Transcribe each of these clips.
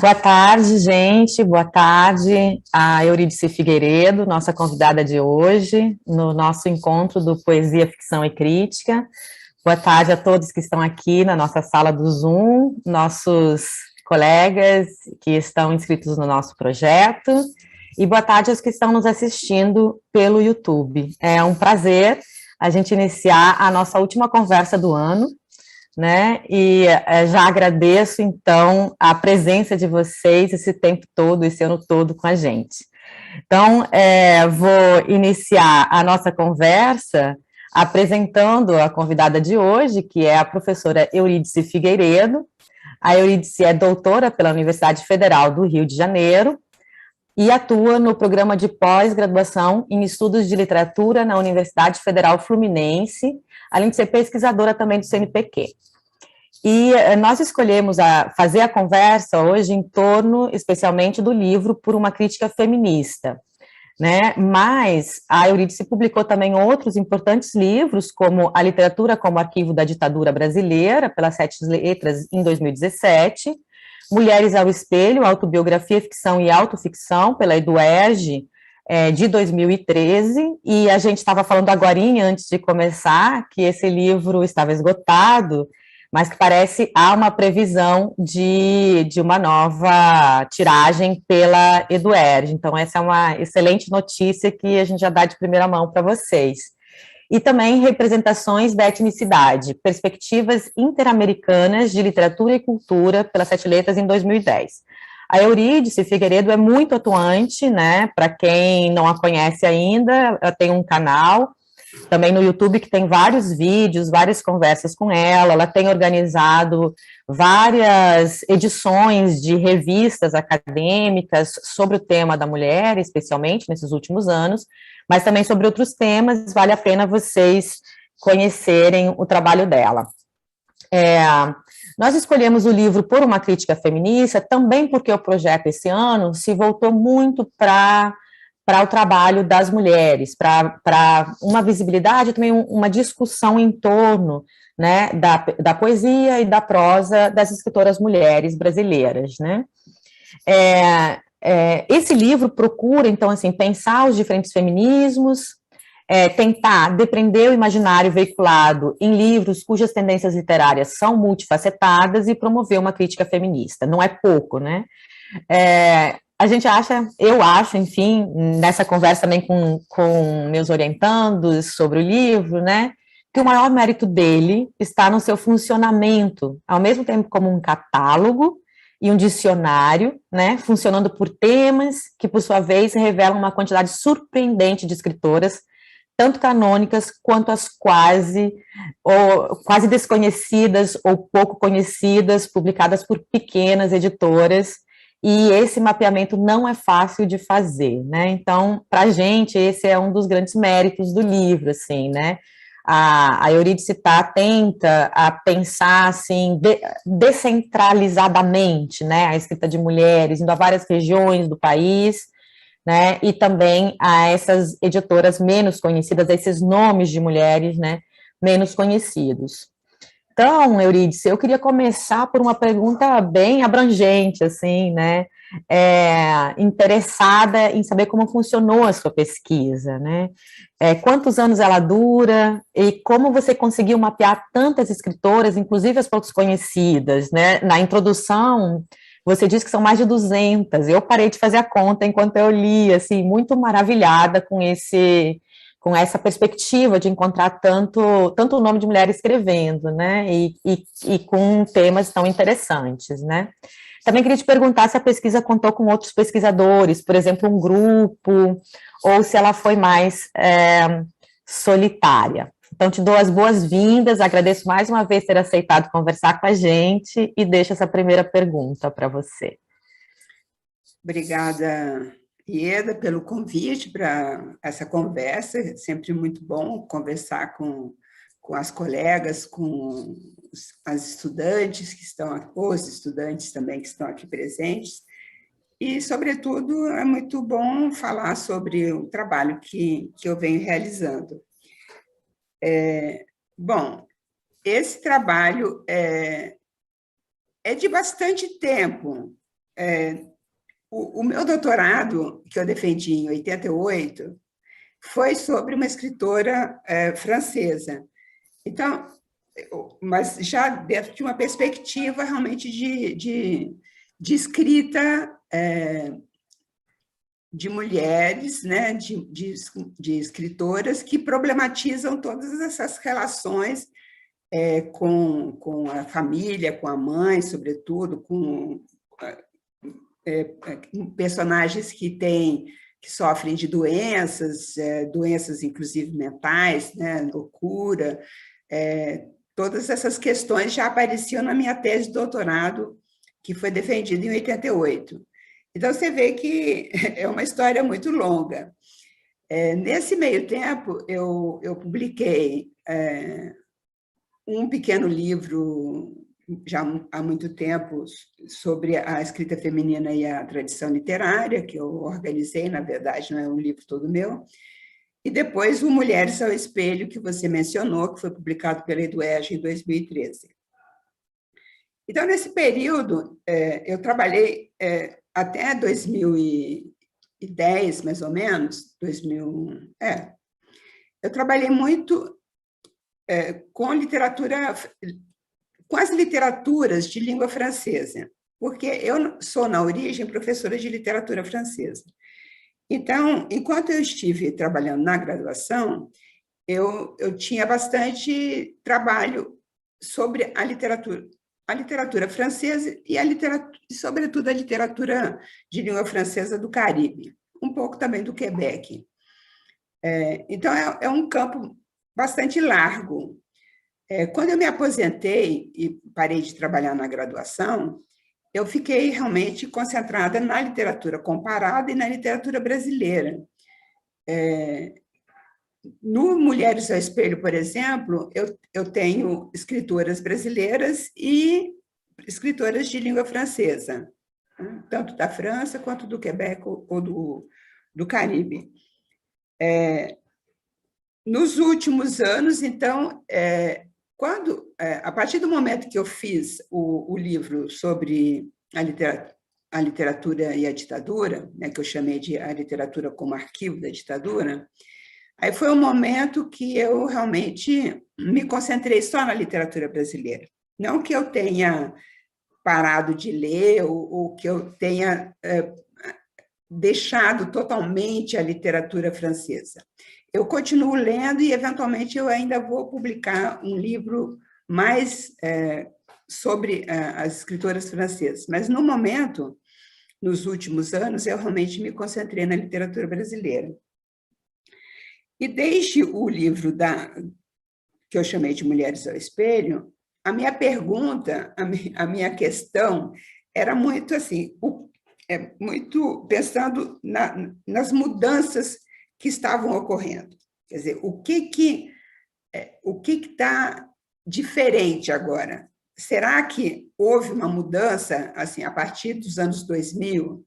Boa tarde, gente. Boa tarde a Eurídice Figueiredo, nossa convidada de hoje, no nosso encontro do Poesia, Ficção e Crítica. Boa tarde a todos que estão aqui na nossa sala do Zoom, nossos colegas que estão inscritos no nosso projeto, e boa tarde aos que estão nos assistindo pelo YouTube. É um prazer a gente iniciar a nossa última conversa do ano, né? E já agradeço, então, a presença de vocês esse tempo todo, esse ano todo com a gente. Então, vou iniciar a nossa conversa apresentando a convidada de hoje, que é a professora Eurídice Figueiredo. A Eurídice é doutora pela Universidade Federal do Rio de Janeiro e atua no programa de pós-graduação em estudos de literatura na Universidade Federal Fluminense, além de ser pesquisadora também do CNPq. E nós escolhemos fazer a conversa hoje em torno, especialmente, do livro Por uma Crítica Feminista, né? Mas a Eurídice publicou também outros importantes livros, como A Literatura como Arquivo da Ditadura Brasileira, pelas Sete Letras, em 2017, Mulheres ao Espelho, Autobiografia, Ficção e Autoficção, pela Eduerge, de 2013, e a gente estava falando agorinha, antes de começar, que esse livro estava esgotado, mas que parece há uma previsão de uma nova tiragem pela Eduerge. Então, essa é uma excelente notícia que a gente já dá de primeira mão para vocês. E também representações da etnicidade, perspectivas interamericanas de literatura e cultura, pelas Sete Letras, em 2010. A Eurídice Figueiredo é muito atuante, né? Para quem não a conhece ainda, ela tem um canal também no YouTube, que tem vários vídeos, várias conversas com ela tem organizado várias edições de revistas acadêmicas sobre o tema da mulher, especialmente nesses últimos anos, mas também sobre outros temas, vale a pena vocês conhecerem o trabalho dela. Nós escolhemos o livro Por uma Crítica Feminista, também porque o projeto esse ano se voltou muito para o trabalho das mulheres, para uma visibilidade, também uma discussão em torno, né, da poesia e da prosa das escritoras mulheres brasileiras, né. Esse livro procura, então, assim, pensar os diferentes feminismos, tentar depreender o imaginário veiculado em livros cujas tendências literárias são multifacetadas e promover uma crítica feminista. Não é pouco, né? A gente acha, eu acho, enfim, nessa conversa também com meus orientandos sobre o livro, né, que o maior mérito dele está no seu funcionamento, ao mesmo tempo como um catálogo e um dicionário, né, funcionando por temas que, por sua vez, revelam uma quantidade surpreendente de escritoras, tanto canônicas quanto as quase desconhecidas ou pouco conhecidas, publicadas por pequenas editoras, e esse mapeamento não é fácil de fazer, né? Então, para a gente, esse é um dos grandes méritos do livro, assim, né? A Eurídice está atenta a pensar, assim, descentralizadamente, né? A escrita de mulheres, indo a várias regiões do país, né? E também a essas editoras menos conhecidas, a esses nomes de mulheres, né? Menos conhecidos. Então, Eurídice, eu queria começar por uma pergunta bem abrangente, assim, né? Interessada em saber como funcionou a sua pesquisa, né? Quantos anos ela dura e como você conseguiu mapear tantas escritoras, inclusive as poucos conhecidas, né? Na introdução, você disse que são mais de 200. Eu parei de fazer a conta enquanto eu li, assim, muito maravilhada com essa perspectiva de encontrar tanto o nome de mulher escrevendo, né, e com temas tão interessantes, né. Também queria te perguntar se a pesquisa contou com outros pesquisadores, por exemplo, um grupo, ou se ela foi mais solitária. Então, te dou as boas-vindas, agradeço mais uma vez ter aceitado conversar com a gente, e deixo essa primeira pergunta para você. Obrigada, Ieda, pelo convite para essa conversa. É sempre muito bom conversar com as colegas, com as estudantes que estão aqui, os estudantes também que estão aqui presentes. E, sobretudo, é muito bom falar sobre o trabalho que eu venho realizando. Bom, esse trabalho é de bastante tempo. o meu doutorado, que eu defendi em 88, foi sobre uma escritora francesa. Então, mas já dentro de uma perspectiva realmente de escrita de mulheres, né, de escritoras que problematizam todas essas relações com a família, com a mãe, sobretudo, com personagens que sofrem de doenças, doenças inclusive mentais, né, loucura, todas essas questões já apareciam na minha tese de doutorado, que foi defendida em 88. Então, você vê que é uma história muito longa. Nesse meio tempo, eu publiquei um pequeno livro, já há muito tempo, sobre a escrita feminina e a tradição literária, que eu organizei, na verdade, não é um livro todo meu, e depois o Mulheres ao Espelho, que você mencionou, que foi publicado pela EduERJ em 2013. Então, nesse período, eu trabalhei até 2010, mais ou menos, eu trabalhei muito com literatura, com as literaturas de língua francesa, porque eu sou, na origem, professora de literatura francesa. Então, enquanto eu estive trabalhando na graduação, eu tinha bastante trabalho sobre a literatura francesa e, sobretudo, a literatura de língua francesa do Caribe, um pouco também do Quebec. Então, é um campo bastante largo. Quando eu me aposentei e parei de trabalhar na graduação, eu fiquei realmente concentrada na literatura comparada e na literatura brasileira. No Mulheres ao Espelho, por exemplo, eu tenho escritoras brasileiras e escritoras de língua francesa, tanto da França quanto do Quebec ou do Caribe. Nos últimos anos, então, a partir do momento que eu fiz o livro sobre a literatura e a ditadura, né, que eu chamei de A Literatura como Arquivo da Ditadura, aí foi um momento que eu realmente me concentrei só na literatura brasileira. Não que eu tenha parado de ler ou que eu tenha deixado totalmente a literatura francesa. Eu continuo lendo e, eventualmente, eu ainda vou publicar um livro mais sobre as escritoras francesas. Mas, no momento, nos últimos anos, eu realmente me concentrei na literatura brasileira. E desde o livro que eu chamei de Mulheres ao Espelho, a minha pergunta, a minha questão era muito assim, muito pensando nas mudanças que estavam ocorrendo. Quer dizer, o que está diferente agora? Será que houve uma mudança assim, a partir dos anos 2000?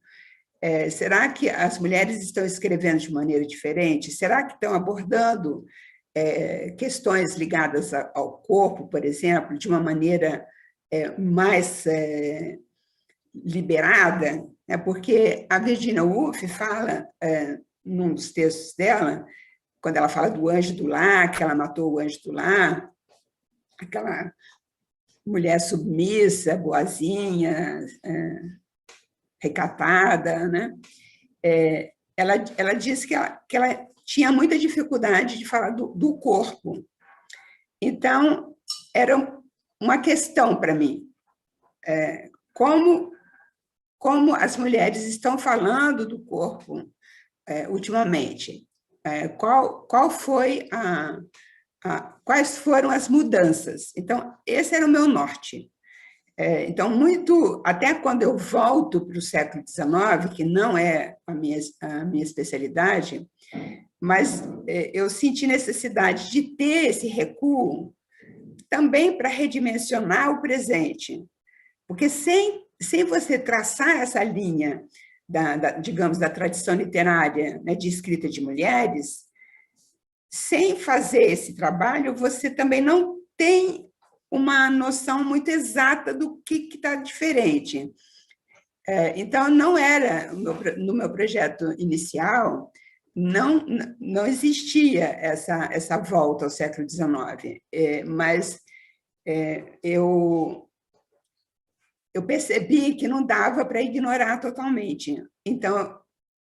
Será que as mulheres estão escrevendo de maneira diferente? Será que estão abordando questões ligadas ao corpo, por exemplo, de uma maneira mais liberada? Porque a Virginia Woolf fala, num dos textos dela, quando ela fala do anjo do lar, que ela matou o anjo do lar, aquela mulher submissa, boazinha, recatada, né? Ela disse que ela tinha muita dificuldade de falar do corpo. Então, era uma questão para mim. Como as mulheres estão falando do corpo ultimamente? Quais foram as mudanças? Então, esse era o meu norte. Então, até quando eu volto para o século XIX, que não é a minha especialidade, mas eu senti necessidade de ter esse recuo também para redimensionar o presente, porque sem você traçar essa linha, digamos, da tradição literária, né, de escrita de mulheres, sem fazer esse trabalho, você também não tem uma noção muito exata do que está diferente. Então, não era, no meu projeto inicial, não existia essa volta ao século XIX, mas eu percebi que não dava para ignorar totalmente. Então,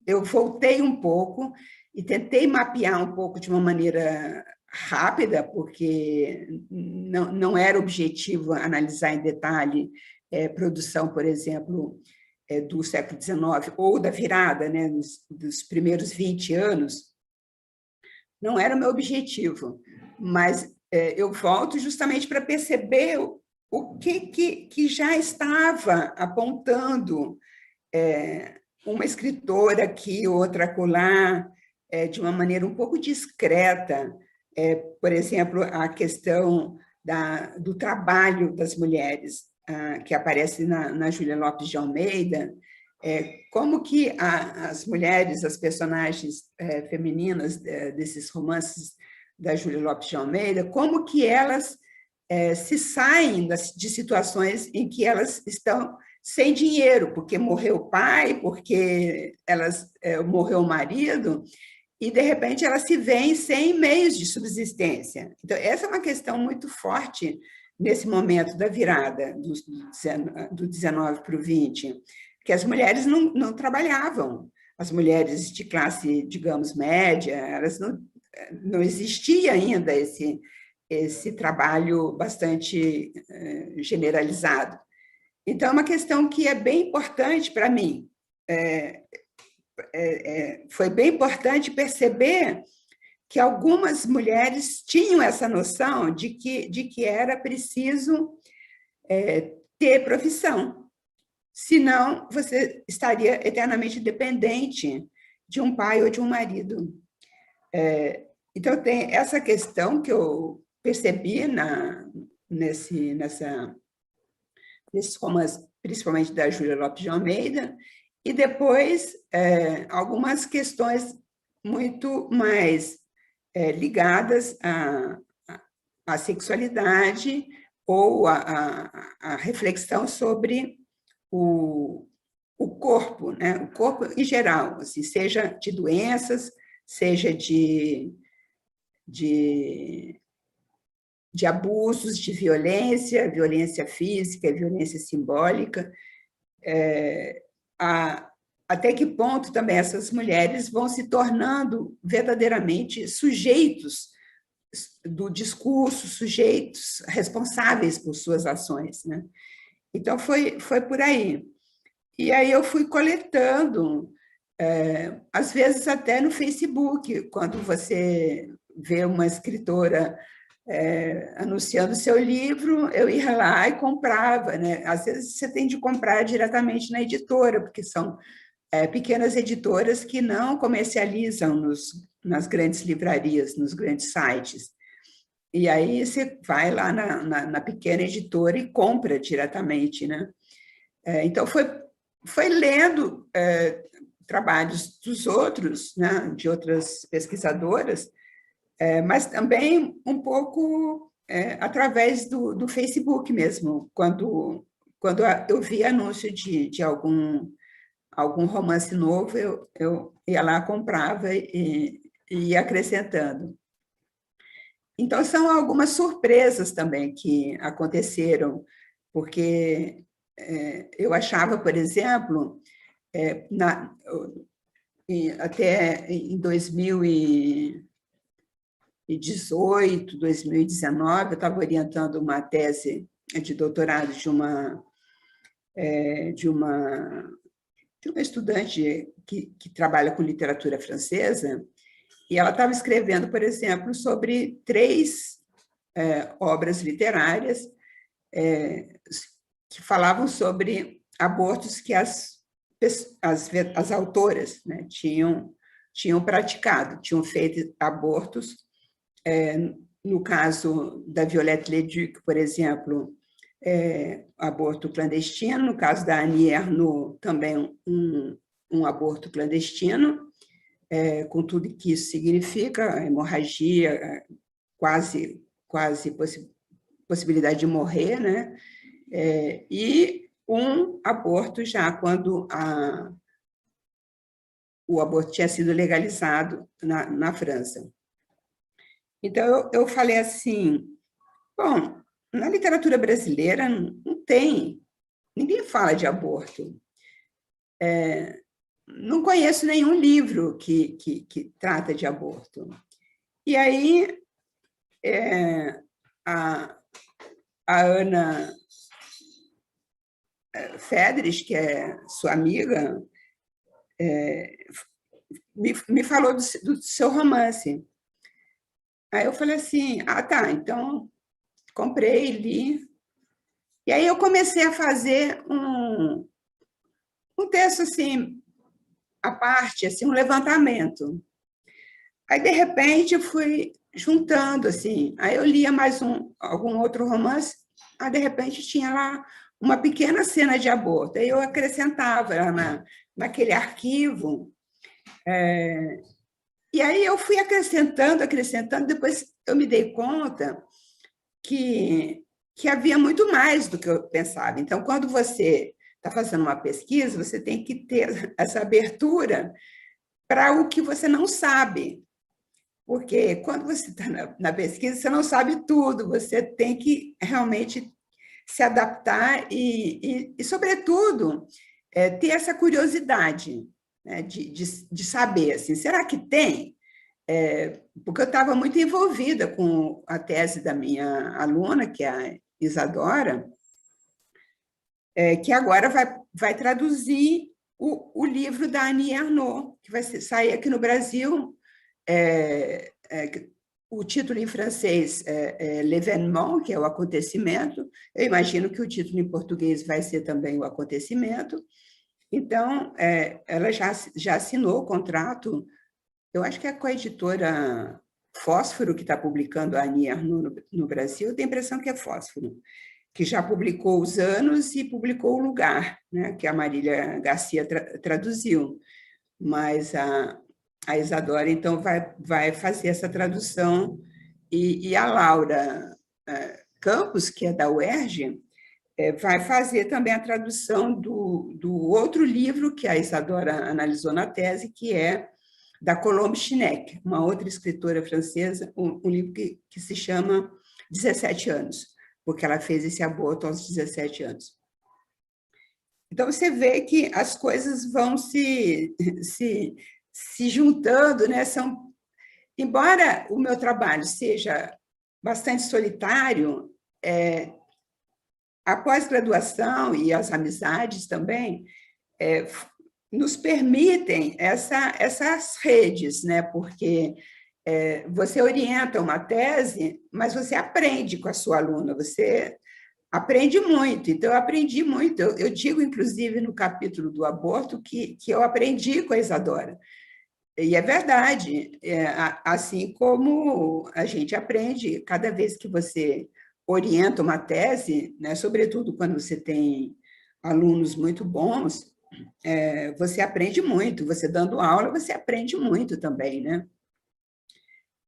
eu voltei um pouco e tentei mapear um pouco de uma maneira rápida, porque não era objetivo analisar em detalhe produção, por exemplo, do século XIX, ou da virada, né, dos primeiros 20 anos, não era o meu objetivo, mas eu volto justamente para perceber o que já estava apontando uma escritora aqui, outra acolá, de uma maneira um pouco discreta, por exemplo, a questão do trabalho das mulheres, que aparece na Júlia Lopes de Almeida, como que as mulheres, as personagens femininas desses romances da Júlia Lopes de Almeida, como que elas se saem de situações em que elas estão sem dinheiro, porque morreu o pai, porque morreu o marido, e, de repente, elas se veem sem meios de subsistência. Então, essa é uma questão muito forte nesse momento da virada do 19 para o 20, que as mulheres não trabalhavam. As mulheres de classe, digamos, média, elas não existia ainda esse trabalho bastante generalizado. Então, é uma questão que é bem importante para mim. Foi bem importante perceber que algumas mulheres tinham essa noção de que era preciso ter profissão, senão você estaria eternamente dependente de um pai ou de um marido. Então, tem essa questão que eu percebi nesses romances, principalmente da Júlia Lopes de Almeida, e depois algumas questões muito mais ligadas à sexualidade ou à reflexão sobre o corpo, né? O corpo em geral, assim, seja de doenças, seja de abusos, de violência física, violência simbólica, até que ponto também essas mulheres vão se tornando verdadeiramente sujeitos do discurso, sujeitos responsáveis por suas ações, né? Então, foi por aí. E aí eu fui coletando, às vezes até no Facebook, quando você vê uma escritora anunciando seu livro, eu ia lá e comprava, né? Às vezes você tem de comprar diretamente na editora, porque são pequenas editoras que não comercializam nas grandes livrarias, nos grandes sites. E aí você vai lá na pequena editora e compra diretamente, né? Então, foi lendo trabalhos dos outros, né? De outras pesquisadoras, mas também um pouco através do Facebook mesmo, quando eu vi anúncio de algum romance novo, eu ia lá, comprava e ia acrescentando. Então, são algumas surpresas também que aconteceram, porque eu achava, por exemplo, até em 2018, 2019, eu estava orientando uma tese de doutorado de uma estudante que trabalha com literatura francesa, e ela estava escrevendo, por exemplo, sobre 3 obras literárias que falavam sobre abortos que as autoras, né, tinham praticado, tinham feito abortos. No caso da Violette Leduc, por exemplo, aborto clandestino. No caso da Annie Ernaux, também um aborto clandestino, com tudo que isso significa, hemorragia, quase possibilidade de morrer, né? E um aborto já quando o aborto tinha sido legalizado na França. Então, eu falei assim, bom, na literatura brasileira não tem, ninguém fala de aborto. Não conheço nenhum livro que trata de aborto. E aí, a Ana Fedres, que é sua amiga, me falou do seu romance. Aí eu falei assim, tá, então comprei, li. E aí eu comecei a fazer um texto assim, à parte, assim, um levantamento. Aí, de repente, eu fui juntando, assim, aí eu lia mais algum outro romance, aí, de repente, tinha lá uma pequena cena de aborto, aí eu acrescentava naquele arquivo, e aí eu fui acrescentando, depois eu me dei conta que havia muito mais do que eu pensava. Então, quando você está fazendo uma pesquisa, você tem que ter essa abertura para o que você não sabe. Porque quando você está na pesquisa, você não sabe tudo, você tem que realmente se adaptar sobretudo, ter essa curiosidade, né, de saber, assim, será que tem? Porque eu estava muito envolvida com a tese da minha aluna, que é a Isadora, que agora vai traduzir o livro da Annie Ernaux, que vai sair aqui no Brasil. O título em francês é L'événement, que é o acontecimento. Eu imagino que o título em português vai ser também o acontecimento. Então, ela já assinou o contrato. Eu acho que é com a editora Fósforo, que está publicando a Annie Ernaux no Brasil. Eu tenho a impressão que é Fósforo, que já publicou Os Anos e publicou O Lugar, né, que a Marília Garcia traduziu. Mas a Isadora, então, vai fazer essa tradução, e a Laura Campos, que é da UERJ, vai fazer também a tradução do outro livro que a Isadora analisou na tese, que é da Colombe Schneck, uma outra escritora francesa, um livro que se chama 17 anos, porque ela fez esse aborto aos 17 anos. Então, você vê que as coisas vão se juntando, né? Embora o meu trabalho seja bastante solitário, a pós-graduação e as amizades também nos permitem essas redes, né? Porque você orienta uma tese, mas você aprende com a sua aluna, você aprende muito. Então, eu aprendi muito. Eu digo, inclusive, no capítulo do aborto, que eu aprendi com a Isadora. E é verdade, assim como a gente aprende cada vez que você orienta uma tese, né, sobretudo quando você tem alunos muito bons, você aprende muito, você dando aula, você aprende muito também, né?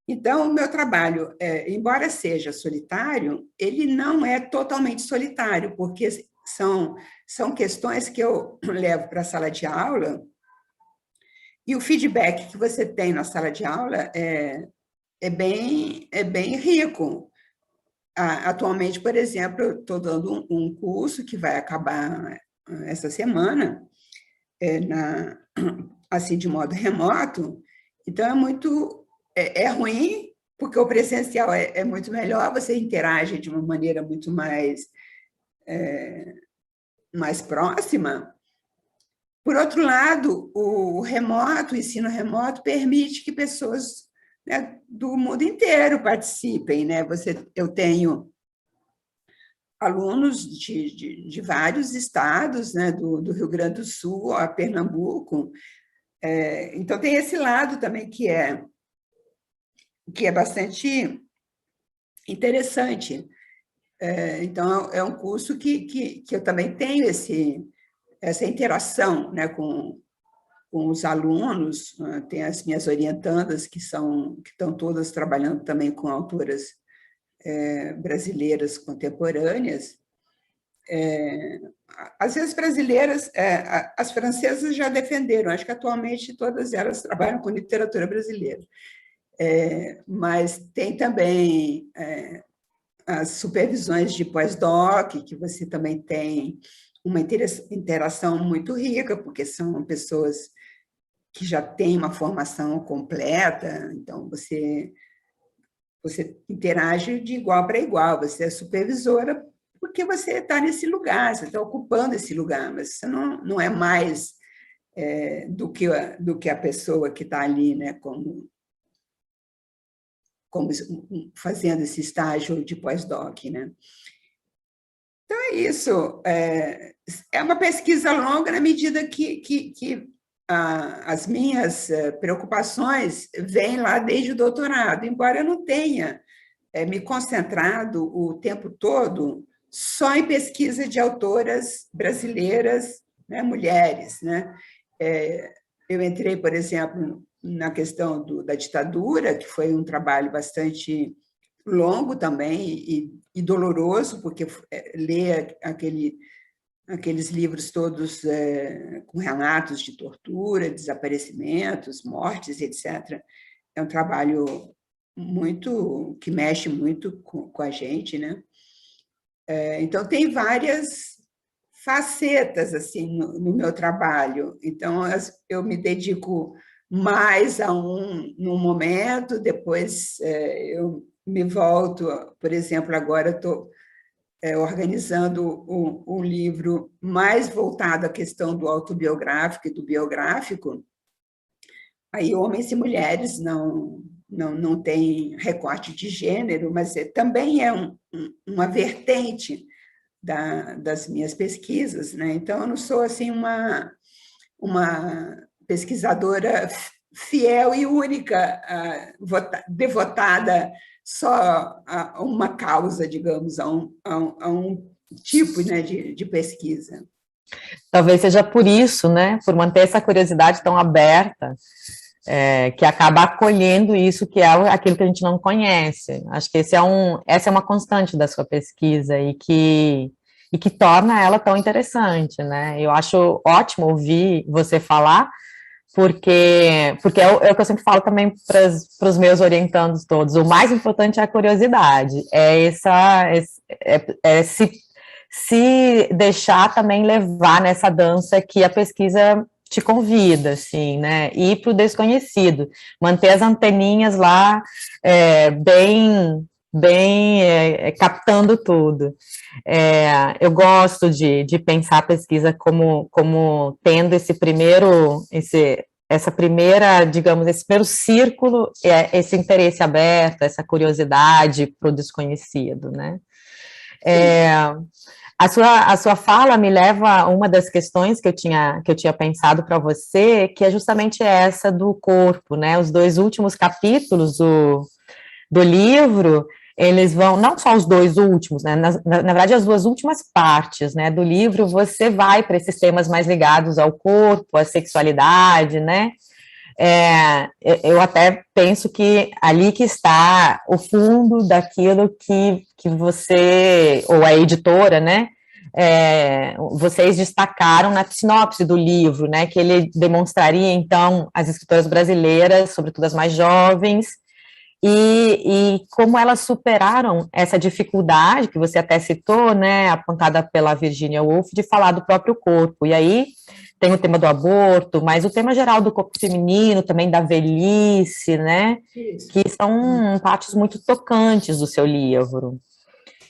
Então, o meu trabalho, embora seja solitário, ele não é totalmente solitário, porque são questões que eu levo para a sala de aula, e o feedback que você tem na sala de aula é bem rico. Atualmente, por exemplo, eu estou dando um curso que vai acabar essa semana, assim, de modo remoto. Então, é ruim, porque o presencial é muito melhor, você interage de uma maneira muito mais próxima. Por outro lado, o ensino remoto, permite que pessoas, né, do mundo inteiro participem, né? Eu tenho alunos de vários estados, né, do Rio Grande do Sul a Pernambuco. Então, tem esse lado também que é bastante interessante. Então, é um curso que eu também tenho essa interação, né, com os alunos. Tem as minhas orientandas, que estão todas trabalhando também com autoras brasileiras contemporâneas. às vezes brasileiras, as francesas já defenderam, acho que atualmente todas elas trabalham com literatura brasileira. Mas tem também as supervisões de pós-doc, que você também tem uma interação muito rica, porque são pessoas que já têm uma formação completa, então você interage de igual para igual, você é supervisora porque você está nesse lugar, você está ocupando esse lugar, mas você não é mais do que a pessoa que está ali, né, como fazendo esse estágio de pós-doc, né? Então, é isso. É uma pesquisa longa na medida que as minhas preocupações vêm lá desde o doutorado, embora eu não tenha me concentrado o tempo todo só em pesquisa de autoras brasileiras, né, mulheres, né? Eu entrei, por exemplo, na questão da ditadura, que foi um trabalho bastante longo também e doloroso, porque ler aqueles livros todos com relatos de tortura, desaparecimentos, mortes, etc., é um trabalho muito que mexe muito com a gente, né? Então, tem várias facetas assim no meu trabalho. Então, eu me dedico mais a num momento, depois eu me volto, por exemplo, agora estou organizando um livro mais voltado à questão do autobiográfico e do biográfico. Aí, homens e mulheres não tem recorte de gênero, mas também é uma vertente das minhas pesquisas, né? Então, eu não sou assim uma pesquisadora fiel e única, devotada só a uma causa, digamos, a um tipo, né, de pesquisa. Talvez seja por isso, né, por manter essa curiosidade tão aberta, que acaba acolhendo isso que é aquilo que a gente não conhece. Acho que essa é uma constante da sua pesquisa e que torna ela tão interessante, né? Eu acho ótimo ouvir você falar, porque é o que eu sempre falo também para os meus orientandos todos. O mais importante é a curiosidade, se deixar também levar nessa dança que a pesquisa te convida, assim, né, ir para o desconhecido, manter as anteninhas lá bem captando tudo. Eu gosto de pensar a pesquisa como tendo essa primeira, digamos, esse primeiro círculo, esse interesse aberto, essa curiosidade para o desconhecido, né? A sua fala me leva a uma das questões que eu tinha pensado para você, que é justamente essa do corpo, né? Os 2 últimos capítulos do livro, eles vão, não só os 2 últimos, né? Na verdade, as 2 últimas partes, né, do livro, você vai para esses temas mais ligados ao corpo, à sexualidade, né? Eu até penso que ali que está o fundo daquilo que você, ou a editora, né, vocês destacaram na sinopse do livro, né, que ele demonstraria, então, as escritoras brasileiras, sobretudo as mais jovens, e como elas superaram essa dificuldade, que você até citou, né, apontada pela Virginia Woolf, de falar do próprio corpo, e aí tem o tema do aborto, mas o tema geral do corpo feminino, também da velhice, né, Isso. que são partes muito tocantes do seu livro.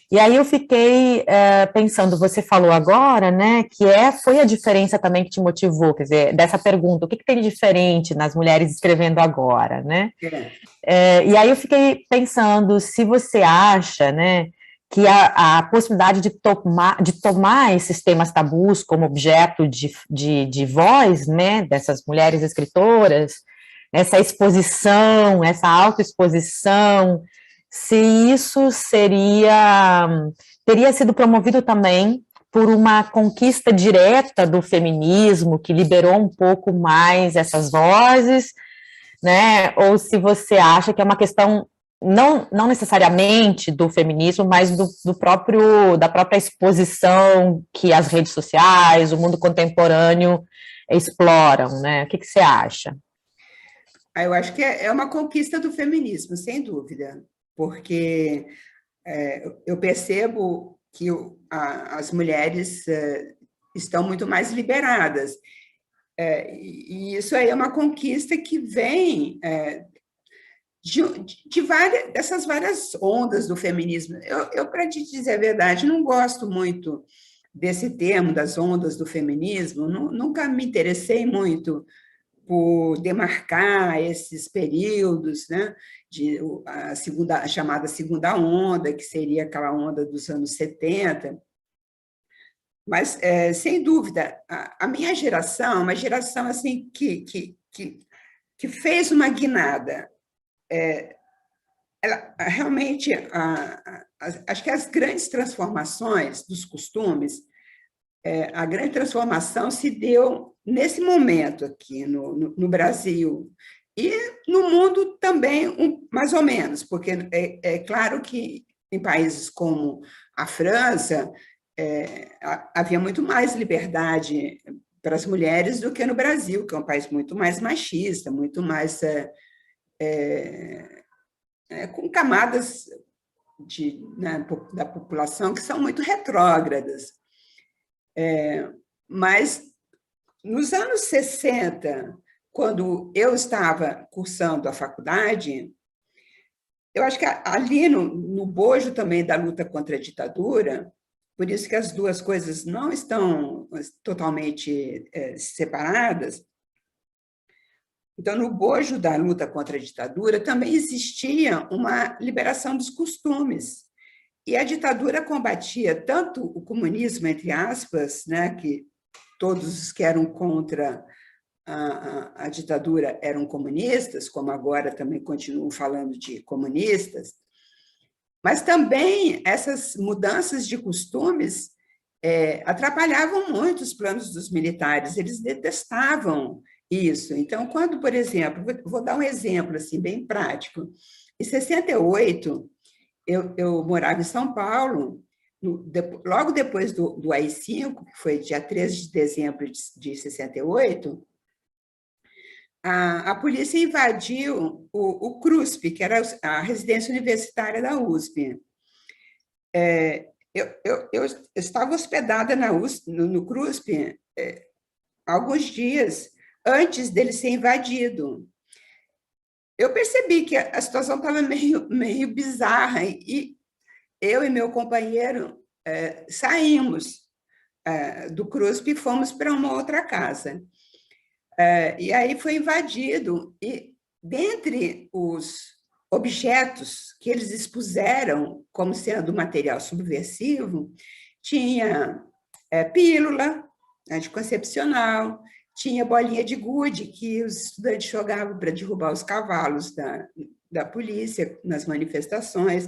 E aí eu fiquei pensando, você falou agora, né, que foi a diferença também que te motivou, quer dizer, dessa pergunta, o que tem de diferente nas mulheres escrevendo agora, né? E aí eu fiquei pensando se você acha, né, que a possibilidade de tomar esses temas tabus como objeto de voz, né, dessas mulheres escritoras, essa exposição, essa autoexposição, se isso teria sido promovido também por uma conquista direta do feminismo, que liberou um pouco mais essas vozes, né? Ou se você acha que é uma questão não necessariamente do feminismo, mas da própria exposição que as redes sociais, o mundo contemporâneo exploram, né? O que você acha? Eu acho que é uma conquista do feminismo, sem dúvida, porque eu percebo que as mulheres estão muito mais liberadas, e isso aí é uma conquista que vem dessas várias ondas do feminismo. Para te dizer a verdade, não gosto muito desse termo, das ondas do feminismo, nunca me interessei muito por demarcar esses períodos, né, a chamada segunda onda, que seria aquela onda dos anos 70. Mas, sem dúvida, a minha geração é uma geração assim, que fez uma guinada. Realmente, acho que as grandes transformações dos costumes, a grande transformação se deu nesse momento aqui no Brasil e no mundo também, mais ou menos, porque é claro que em países como a França havia muito mais liberdade para as mulheres do que no Brasil, que é um país muito mais machista, muito mais com camadas da população que são muito retrógradas. Mas, nos anos 60, quando eu estava cursando a faculdade, eu acho que ali no bojo também da luta contra a ditadura, por isso que as duas coisas não estão totalmente separadas. Então, no bojo da luta contra a ditadura, também existia uma liberação dos costumes. E a ditadura combatia tanto o comunismo, entre aspas, né, que todos os que eram contra a ditadura eram comunistas, como agora também continuam falando de comunistas, mas também essas mudanças de costumes atrapalhavam muito os planos dos militares, eles detestavam isso. Então, quando, por exemplo, vou dar um exemplo assim, bem prático, em 68, eu morava em São Paulo, logo depois do AI-5, que foi dia 13 de dezembro de 68, a polícia invadiu o CRUSP, que era a residência universitária da USP. Eu estava hospedada no CRUSP alguns dias antes dele ser invadido. Eu percebi que a situação estava meio bizarra e eu e meu companheiro saímos do CRUSP e fomos para uma outra casa. E aí foi invadido e, dentre os objetos que eles expuseram como sendo material subversivo, tinha pílula anticoncepcional, tinha bolinha de gude que os estudantes jogavam para derrubar os cavalos da polícia nas manifestações.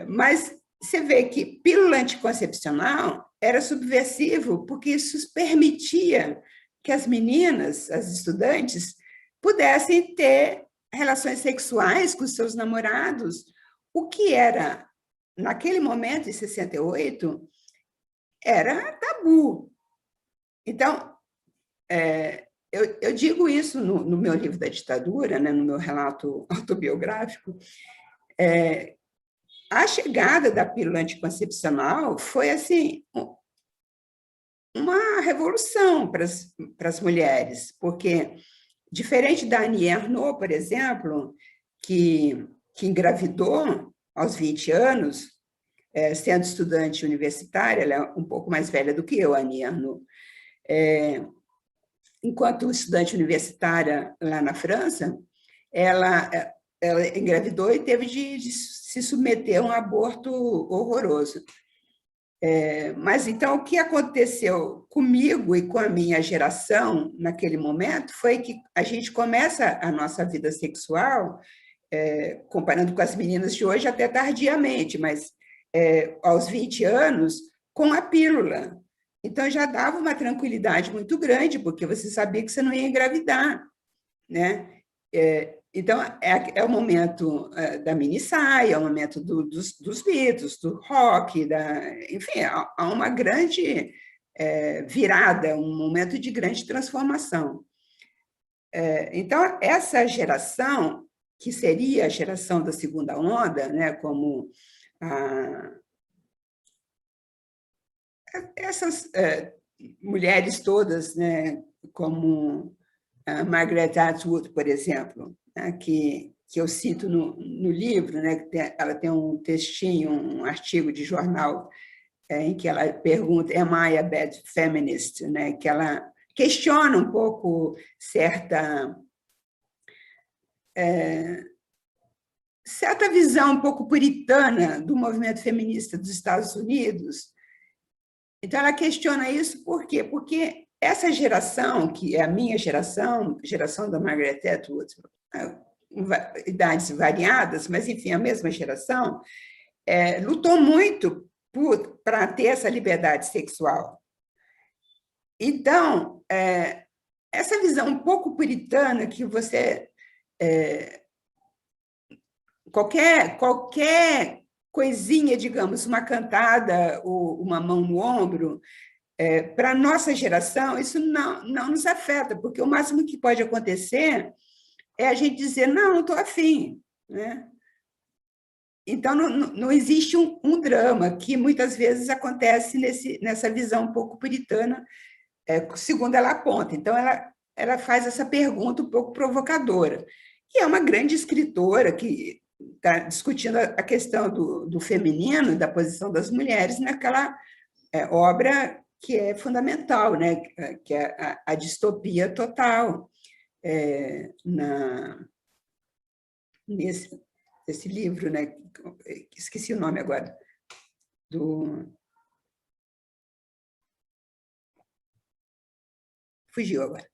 Mas você vê que pílula anticoncepcional era subversivo porque isso permitia que as meninas, as estudantes, pudessem ter relações sexuais com seus namorados, o que era, naquele momento, em 68, era tabu. Então, eu digo isso no meu livro da ditadura, né, no meu relato autobiográfico, a chegada da pílula anticoncepcional foi, assim, uma revolução para as mulheres, porque, diferente da Annie Ernaux, por exemplo, que engravidou aos 20 anos, sendo estudante universitária, ela é um pouco mais velha do que eu, a Annie Ernaux, enquanto estudante universitária lá na França, ela engravidou e teve de se submeter a um aborto horroroso. Mas, então, o que aconteceu comigo e com a minha geração naquele momento foi que a gente começa a nossa vida sexual, comparando com as meninas de hoje, até tardiamente, mas aos 20 anos, com a pílula. Então, já dava uma tranquilidade muito grande, porque você sabia que você não ia engravidar, né? Então, é o momento da minissaia, é o momento dos Beatles, do rock, enfim, há uma grande virada, um momento de grande transformação. Então, essa geração, que seria a geração da segunda onda, né, como essas mulheres todas, né, como a Margaret Atwood, por exemplo, né, que eu cito no livro, né, ela tem um textinho, um artigo de jornal em que ela pergunta, am I a bad feminist? Né, que ela questiona um pouco certa visão um pouco puritana do movimento feminista dos Estados Unidos. Então, ela questiona isso por quê? Porque essa geração, que é a minha geração da Margaret Atwood, idades variadas, mas, enfim, a mesma geração, lutou muito para ter essa liberdade sexual. Então, essa visão um pouco puritana que você... qualquer coisinha, digamos, uma cantada ou uma mão no ombro, para a nossa geração, isso não nos afeta, porque o máximo que pode acontecer é a gente dizer, não estou afim. Né? Então, não existe um drama, que muitas vezes acontece nessa visão um pouco puritana, segundo ela aponta. Então, ela faz essa pergunta um pouco provocadora. E é uma grande escritora que está discutindo a questão do feminino, da posição das mulheres, naquela obra que é fundamental, né? Que é a distopia total, nesse livro, né? Esqueci o nome agora, fugiu agora.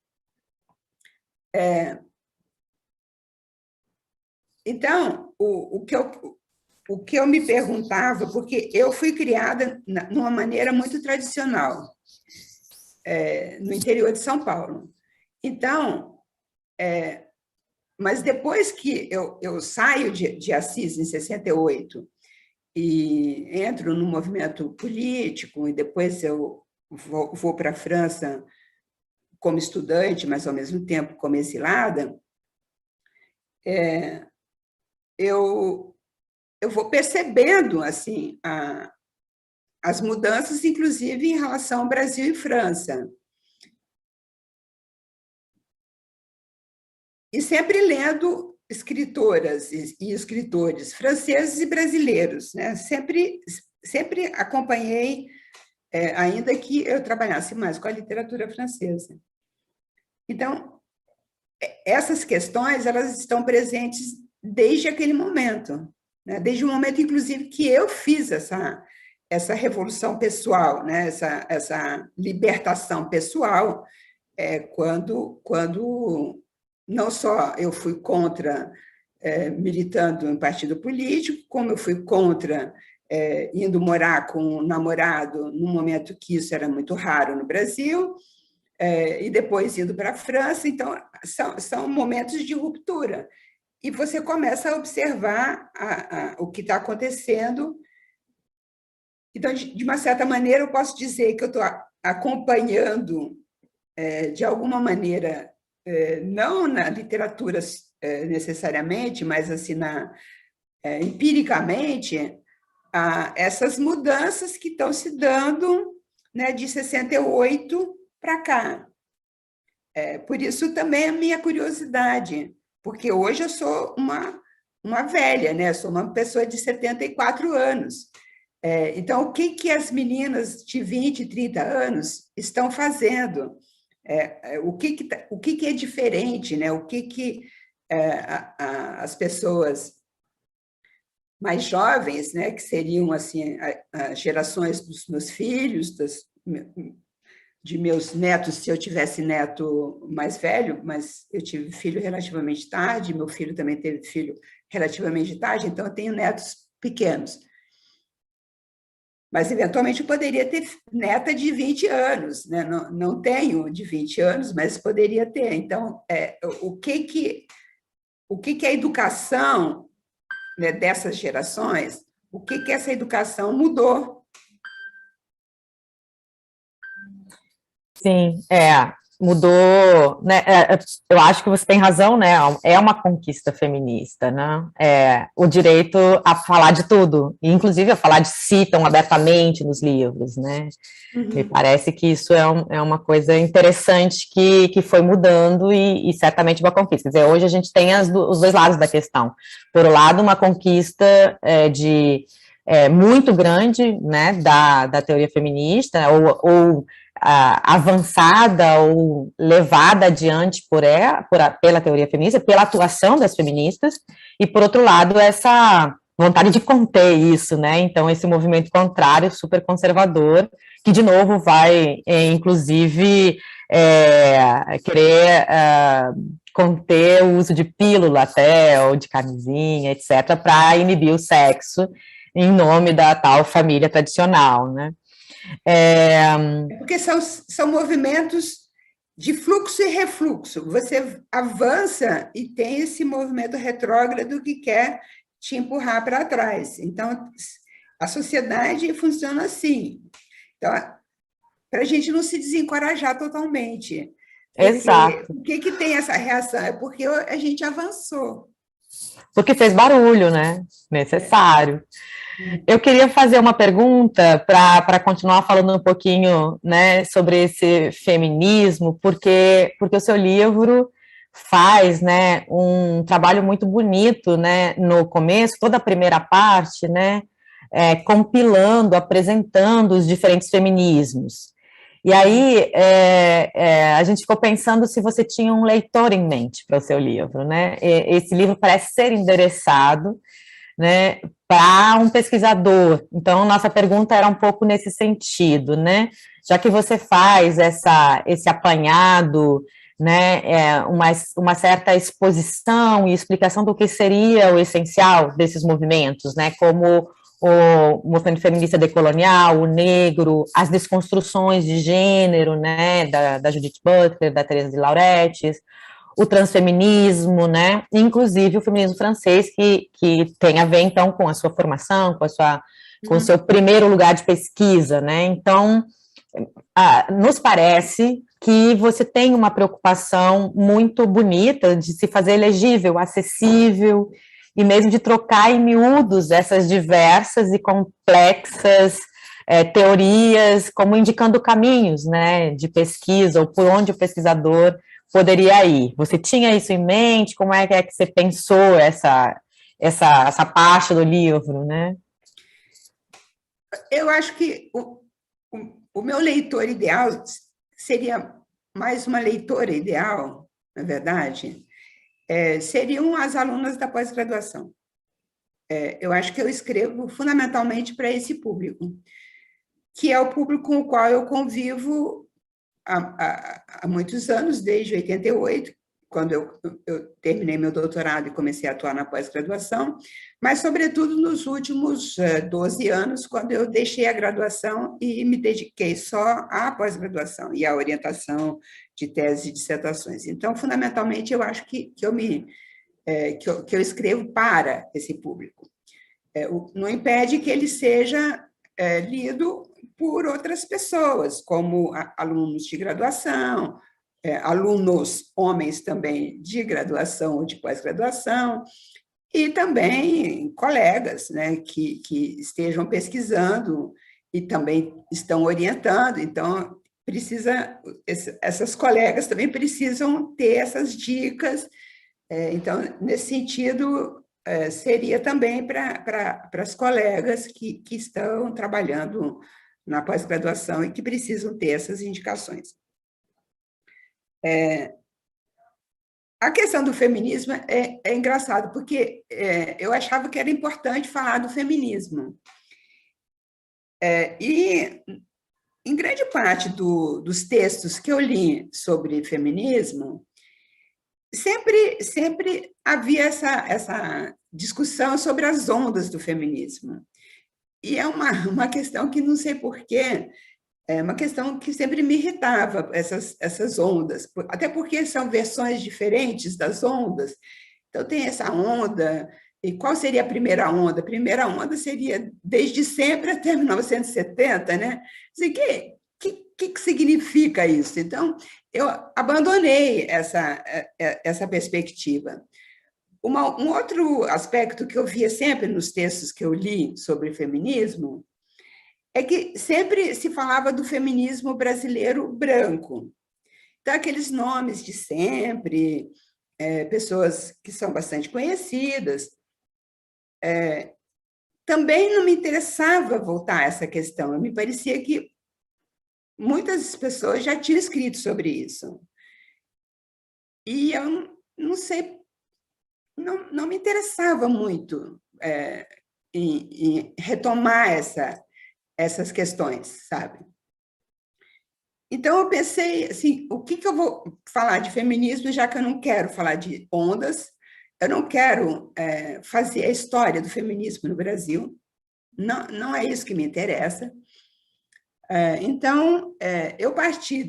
Então, o que eu me perguntava, porque eu fui criada de uma maneira muito tradicional, no interior de São Paulo. Então, mas depois que eu saio de Assis, em 68, e entro no movimento político, e depois eu vou para a França como estudante, mas, ao mesmo tempo, como exilada, eu vou percebendo assim as mudanças, inclusive em relação ao Brasil e França. E sempre lendo escritoras e escritores franceses e brasileiros, né? Sempre acompanhei, ainda que eu trabalhasse mais com a literatura francesa. Então, essas questões, elas estão presentes desde aquele momento, né? Desde o momento, inclusive, que eu fiz essa revolução pessoal, né? essa libertação pessoal, quando não só eu fui contra militando em partido político, como eu fui contra indo morar com um namorado num momento que isso era muito raro no Brasil, e depois indo para a França. Então, são momentos de ruptura. E você começa a observar o que está acontecendo. Então, de uma certa maneira, eu posso dizer que eu estou acompanhando, de alguma maneira, não na literatura necessariamente, mas assim, empiricamente, essas mudanças que estão se dando, né, de 68 para cá. Por isso também a minha curiosidade, porque hoje eu sou uma velha, né? Sou uma pessoa de 74 anos. Então, o que as meninas de 20, 30 anos estão fazendo? O que é diferente, né? O que as pessoas mais jovens, né, que seriam assim as gerações dos meus filhos, de meus netos, se eu tivesse neto mais velho, mas eu tive filho relativamente tarde, meu filho também teve filho relativamente tarde, então eu tenho netos pequenos. Mas, eventualmente, eu poderia ter neta de 20 anos, né? Não tenho de 20 anos, mas poderia ter. Então, o que o que que a educação, né, dessas gerações, o que que essa educação mudou. Sim, mudou, né? Eu acho que você tem razão, né? É uma conquista feminista, né? O direito a falar de tudo, inclusive a falar de si tão abertamente nos livros, né? Me parece que isso é uma coisa interessante que foi mudando e certamente uma conquista. Quer dizer, hoje a gente tem os dois lados da questão. Por um lado, uma conquista muito grande, né, da teoria feminista, ou avançada ou levada adiante pela teoria feminista, pela atuação das feministas, e, por outro lado, essa vontade de conter isso, né? Então, esse movimento contrário, super conservador, que, de novo, vai, inclusive, querer conter o uso de pílula até, ou de camisinha, etc., para inibir o sexo em nome da tal família tradicional, né? Porque são movimentos de fluxo e refluxo. Você avança e tem esse movimento retrógrado que quer te empurrar para trás. Então, a sociedade funciona assim. Então, para a gente não se desencorajar totalmente. Exato. Por que tem essa reação? É porque a gente avançou. Porque fez barulho, né? Necessário. Eu queria fazer uma pergunta para continuar falando um pouquinho, né, sobre esse feminismo, porque o seu livro faz, né, um trabalho muito bonito, né, no começo, toda a primeira parte, né, compilando, apresentando os diferentes feminismos. E aí a gente ficou pensando se você tinha um leitor em mente para o seu livro, né? Esse livro parece ser endereçado, né, para um pesquisador. Então, nossa pergunta era um pouco nesse sentido, né? Já que você faz esse apanhado, né, uma certa exposição e explicação do que seria o essencial desses movimentos, né, como o movimento feminista decolonial, o negro, as desconstruções de gênero, né, da Judith Butler, da Teresa de Lauretis, o transfeminismo, né, inclusive o feminismo francês, que tem a ver, então, com a sua formação, com o seu primeiro lugar de pesquisa, né, então, nos parece que você tem uma preocupação muito bonita de se fazer legível, acessível, e mesmo de trocar em miúdos essas diversas e complexas teorias, como indicando caminhos, né, de pesquisa, ou por onde o pesquisador poderia ir. Você tinha isso em mente? Como é que você pensou essa parte do livro, né? Eu acho que o meu leitor ideal seria mais uma leitora ideal, na verdade, seriam as alunas da pós-graduação. Eu acho que eu escrevo fundamentalmente para esse público, que é o público com o qual eu convivo há muitos anos, desde 88, quando eu terminei meu doutorado e comecei a atuar na pós-graduação, mas, sobretudo, nos últimos 12 anos, quando eu deixei a graduação e me dediquei só à pós-graduação e à orientação de teses e dissertações. Então, fundamentalmente, eu acho que eu escrevo para esse público. Não impede que ele seja lido por outras pessoas, como alunos de graduação, alunos homens também de graduação ou de pós-graduação, e também colegas, né, que estejam pesquisando e também estão orientando. Então, essas colegas também precisam ter essas dicas. Então, nesse sentido, seria também para as colegas que estão trabalhando na pós-graduação e que precisam ter essas indicações. A questão do feminismo é engraçado, porque eu achava que era importante falar do feminismo. E, em grande parte dos textos que eu li sobre feminismo, sempre havia essa discussão sobre as ondas do feminismo. E é uma questão que não sei porquê, é uma questão que sempre me irritava, essas ondas, até porque são versões diferentes das ondas, Então, tem essa onda. E qual seria a primeira onda? A primeira onda seria desde sempre até 1970, né? Assim, que significa isso? Então, eu abandonei essa perspectiva. Um outro aspecto que eu via sempre nos textos que eu li sobre feminismo é que sempre se falava do feminismo brasileiro branco. Então, aqueles nomes de sempre, pessoas que são bastante conhecidas. Também não me interessava voltar a essa questão. Me parecia que muitas pessoas já tinham escrito sobre isso. E eu não sei, não me interessava muito em retomar essas questões, sabe? Então, eu pensei, assim, o que eu vou falar de feminismo, já que eu não quero falar de ondas, eu não quero fazer a história do feminismo no Brasil, não é isso que me interessa. Então, eu parti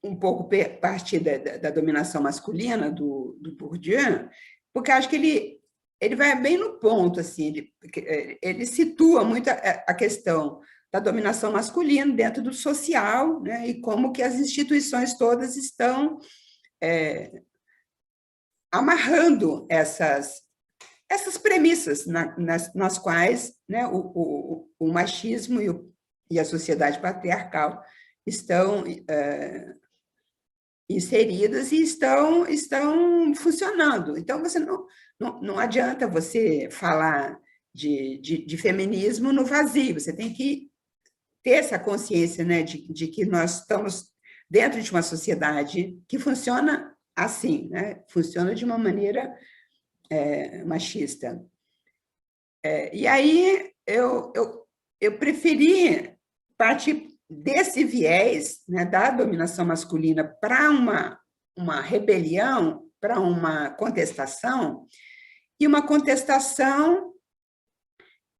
um pouco partir da dominação masculina do Bourdieu, porque acho que ele vai bem no ponto, assim, ele situa muito a questão da dominação masculina dentro do social, né, e como que as instituições todas estão amarrando essas premissas nas quais, né, o machismo e a sociedade patriarcal estão inseridas e estão funcionando. Então, você não adianta você falar de feminismo no vazio, você tem que ter essa consciência, né, de que nós estamos dentro de uma sociedade que funciona assim, né, funciona de uma maneira machista. E aí eu preferi partir desse viés, né, da dominação masculina para uma rebelião, para uma contestação, e uma contestação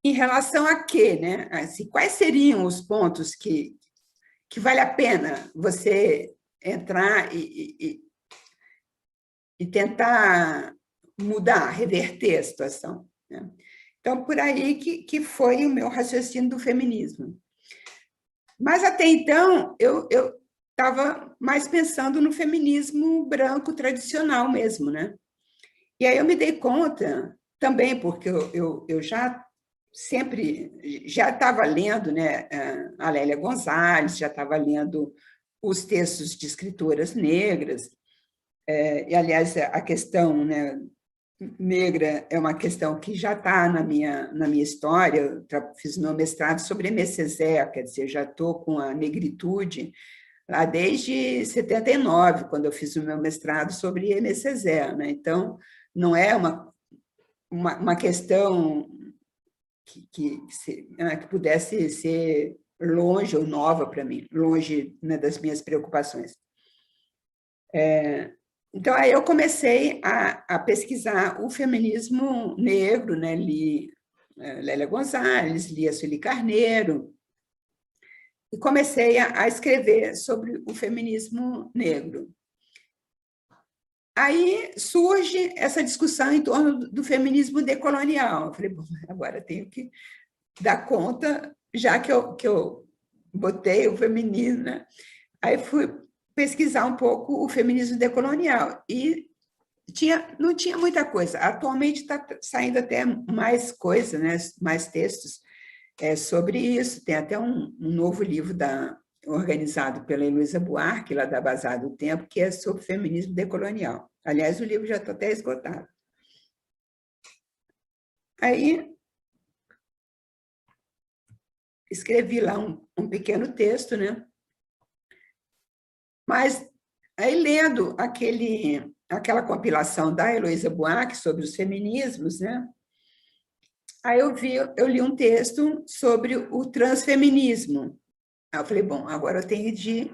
em relação a quê? Né? Assim, quais seriam os pontos que vale a pena você entrar e tentar mudar, reverter a situação, né? Então, por aí que foi o meu raciocínio do feminismo. Mas, até então, eu estava mais pensando no feminismo branco tradicional mesmo, né? E aí eu me dei conta, também, porque eu já estava lendo, né, a Lélia Gonzalez, já estava lendo os textos de escritoras negras, e, aliás, a questão, né, negra é uma questão que já está na minha história. Eu fiz meu mestrado sobre MCZ, quer dizer, já estou com a negritude lá desde 79, quando eu fiz o meu mestrado sobre MCZ, né? Então, não é uma questão que pudesse ser longe ou nova para mim, longe, né, das minhas preocupações. Então, aí eu comecei a pesquisar o feminismo negro, né? Li Lélia Gonzalez, li a Sueli Carneiro, e comecei a escrever sobre o feminismo negro. Aí surge essa discussão em torno do feminismo decolonial. Eu falei, bom, agora tenho que dar conta, já que eu botei o feminismo, né? Aí fui pesquisar um pouco o feminismo decolonial, e não tinha muita coisa. Atualmente está saindo até mais coisa, né? Mais textos sobre isso. Tem até um novo livro organizado pela Heloísa Buarque, lá da Bazar do Tempo, que é sobre feminismo decolonial. Aliás, o livro já está até esgotado. Aí escrevi lá um pequeno texto, né? Mas aí, lendo aquela compilação da Heloísa Buarque sobre os feminismos, né? Aí eu li um texto sobre o transfeminismo. Aí eu falei, bom, agora eu tenho de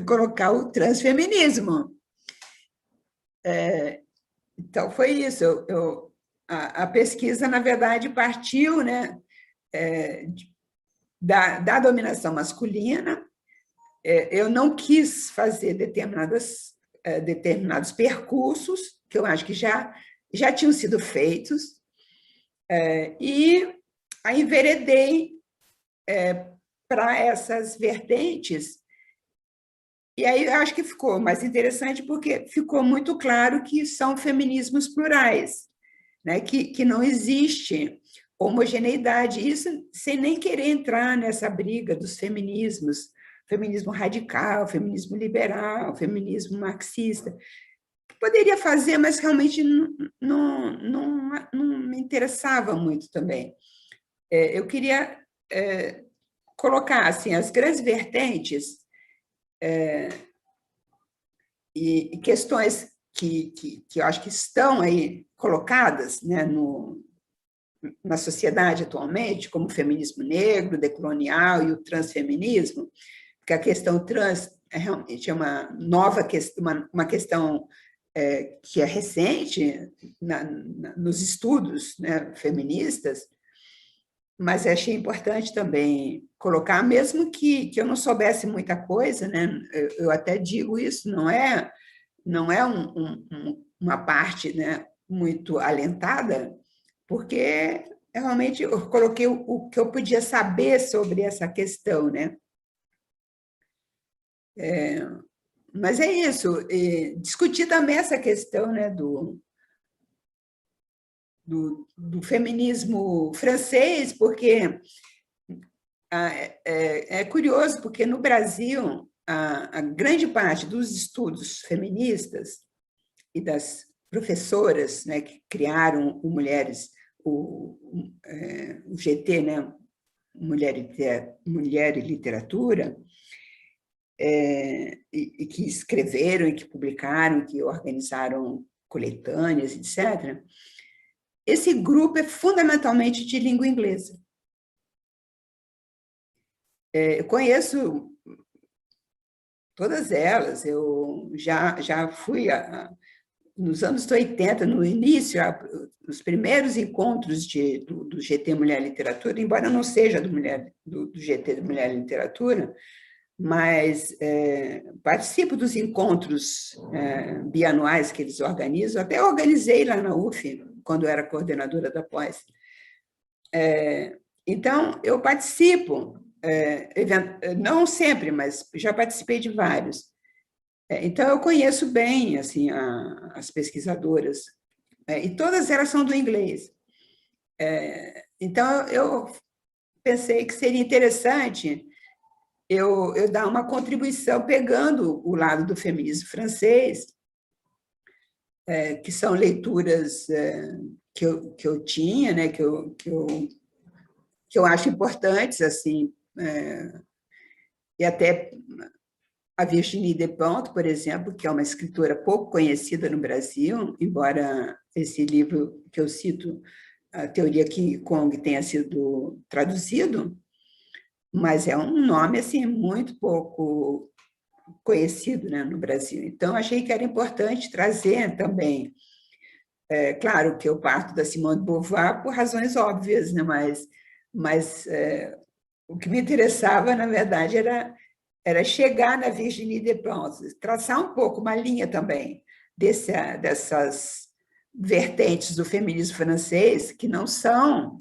colocar o transfeminismo. Então, foi isso. A pesquisa, na verdade, partiu, né, da dominação masculina. Eu não quis fazer determinadas determinados percursos, que eu acho que já tinham sido feitos, e aí enveredei para essas vertentes. E aí eu acho que ficou mais interessante porque ficou muito claro que são feminismos plurais, né? Que não existe homogeneidade, isso sem nem querer entrar nessa briga dos feminismos, feminismo radical, feminismo liberal, feminismo marxista. Poderia fazer, mas realmente não me interessava muito também. Eu queria colocar assim, as grandes vertentes e questões que eu acho que estão aí colocadas, né, na sociedade atualmente, como o feminismo negro, decolonial e o transfeminismo, porque a questão trans realmente é uma nova questão, uma questão que é recente nos estudos, né, feministas, mas achei importante também colocar, mesmo que eu não soubesse muita coisa, né, eu até digo isso, não é uma parte, né, muito alentada, porque realmente eu coloquei o que eu podia saber sobre essa questão, né? Mas é isso, discutir também essa questão, né, do feminismo francês, porque é curioso, porque no Brasil, a grande parte dos estudos feministas e das professoras, né, que criaram o Mulheres, o GT, né, Mulher e Literatura, e que escreveram, e que publicaram, que organizaram coletâneas, etc., esse grupo é fundamentalmente de língua inglesa. Eu conheço todas elas, eu já fui, nos anos 80, no início, os primeiros encontros do GT Mulher e Literatura, embora eu não seja do GT Mulher e Literatura, mas participo dos encontros bianuais que eles organizam, até organizei lá na UF, quando eu era coordenadora da pós. Então, eu participo, não sempre, mas já participei de vários. Então, eu conheço bem assim, as pesquisadoras, e todas elas são do inglês. Então, eu pensei que seria interessante eu dar uma contribuição pegando o lado do feminismo francês, que são leituras que eu tinha, né, que eu acho importantes, assim, e até a Virginie Despentes, por exemplo, que é uma escritora pouco conhecida no Brasil, embora esse livro que eu cito, a Teoria King Kong, tenha sido traduzido, mas é um nome assim, muito pouco conhecido, né, no Brasil. Então, achei que era importante trazer também. Claro que eu parto da Simone de Beauvoir por razões óbvias, né, mas o que me interessava, na verdade, era chegar na Virginie Despentes, traçar um pouco uma linha também dessas vertentes do feminismo francês que não são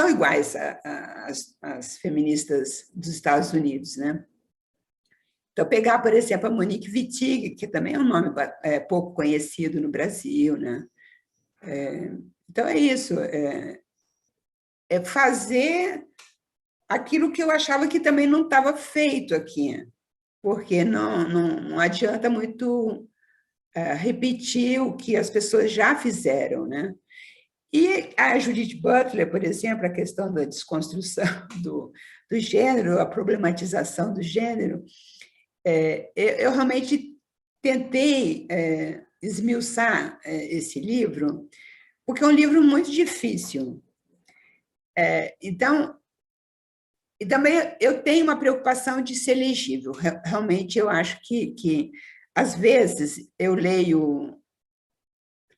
iguais às feministas dos Estados Unidos, né? Então, pegar, por exemplo, a Monique Wittig, que também é um nome pouco conhecido no Brasil, né? Então, é isso, é fazer aquilo que eu achava que também não estava feito aqui, porque não adianta muito repetir o que as pessoas já fizeram, né? E a Judith Butler, por exemplo, a questão da desconstrução do gênero, a problematização do gênero, eu realmente tentei esmiuçar esse livro, porque é um livro muito difícil. Então, e também eu tenho uma preocupação de ser legível. Realmente, eu acho que às vezes, eu leio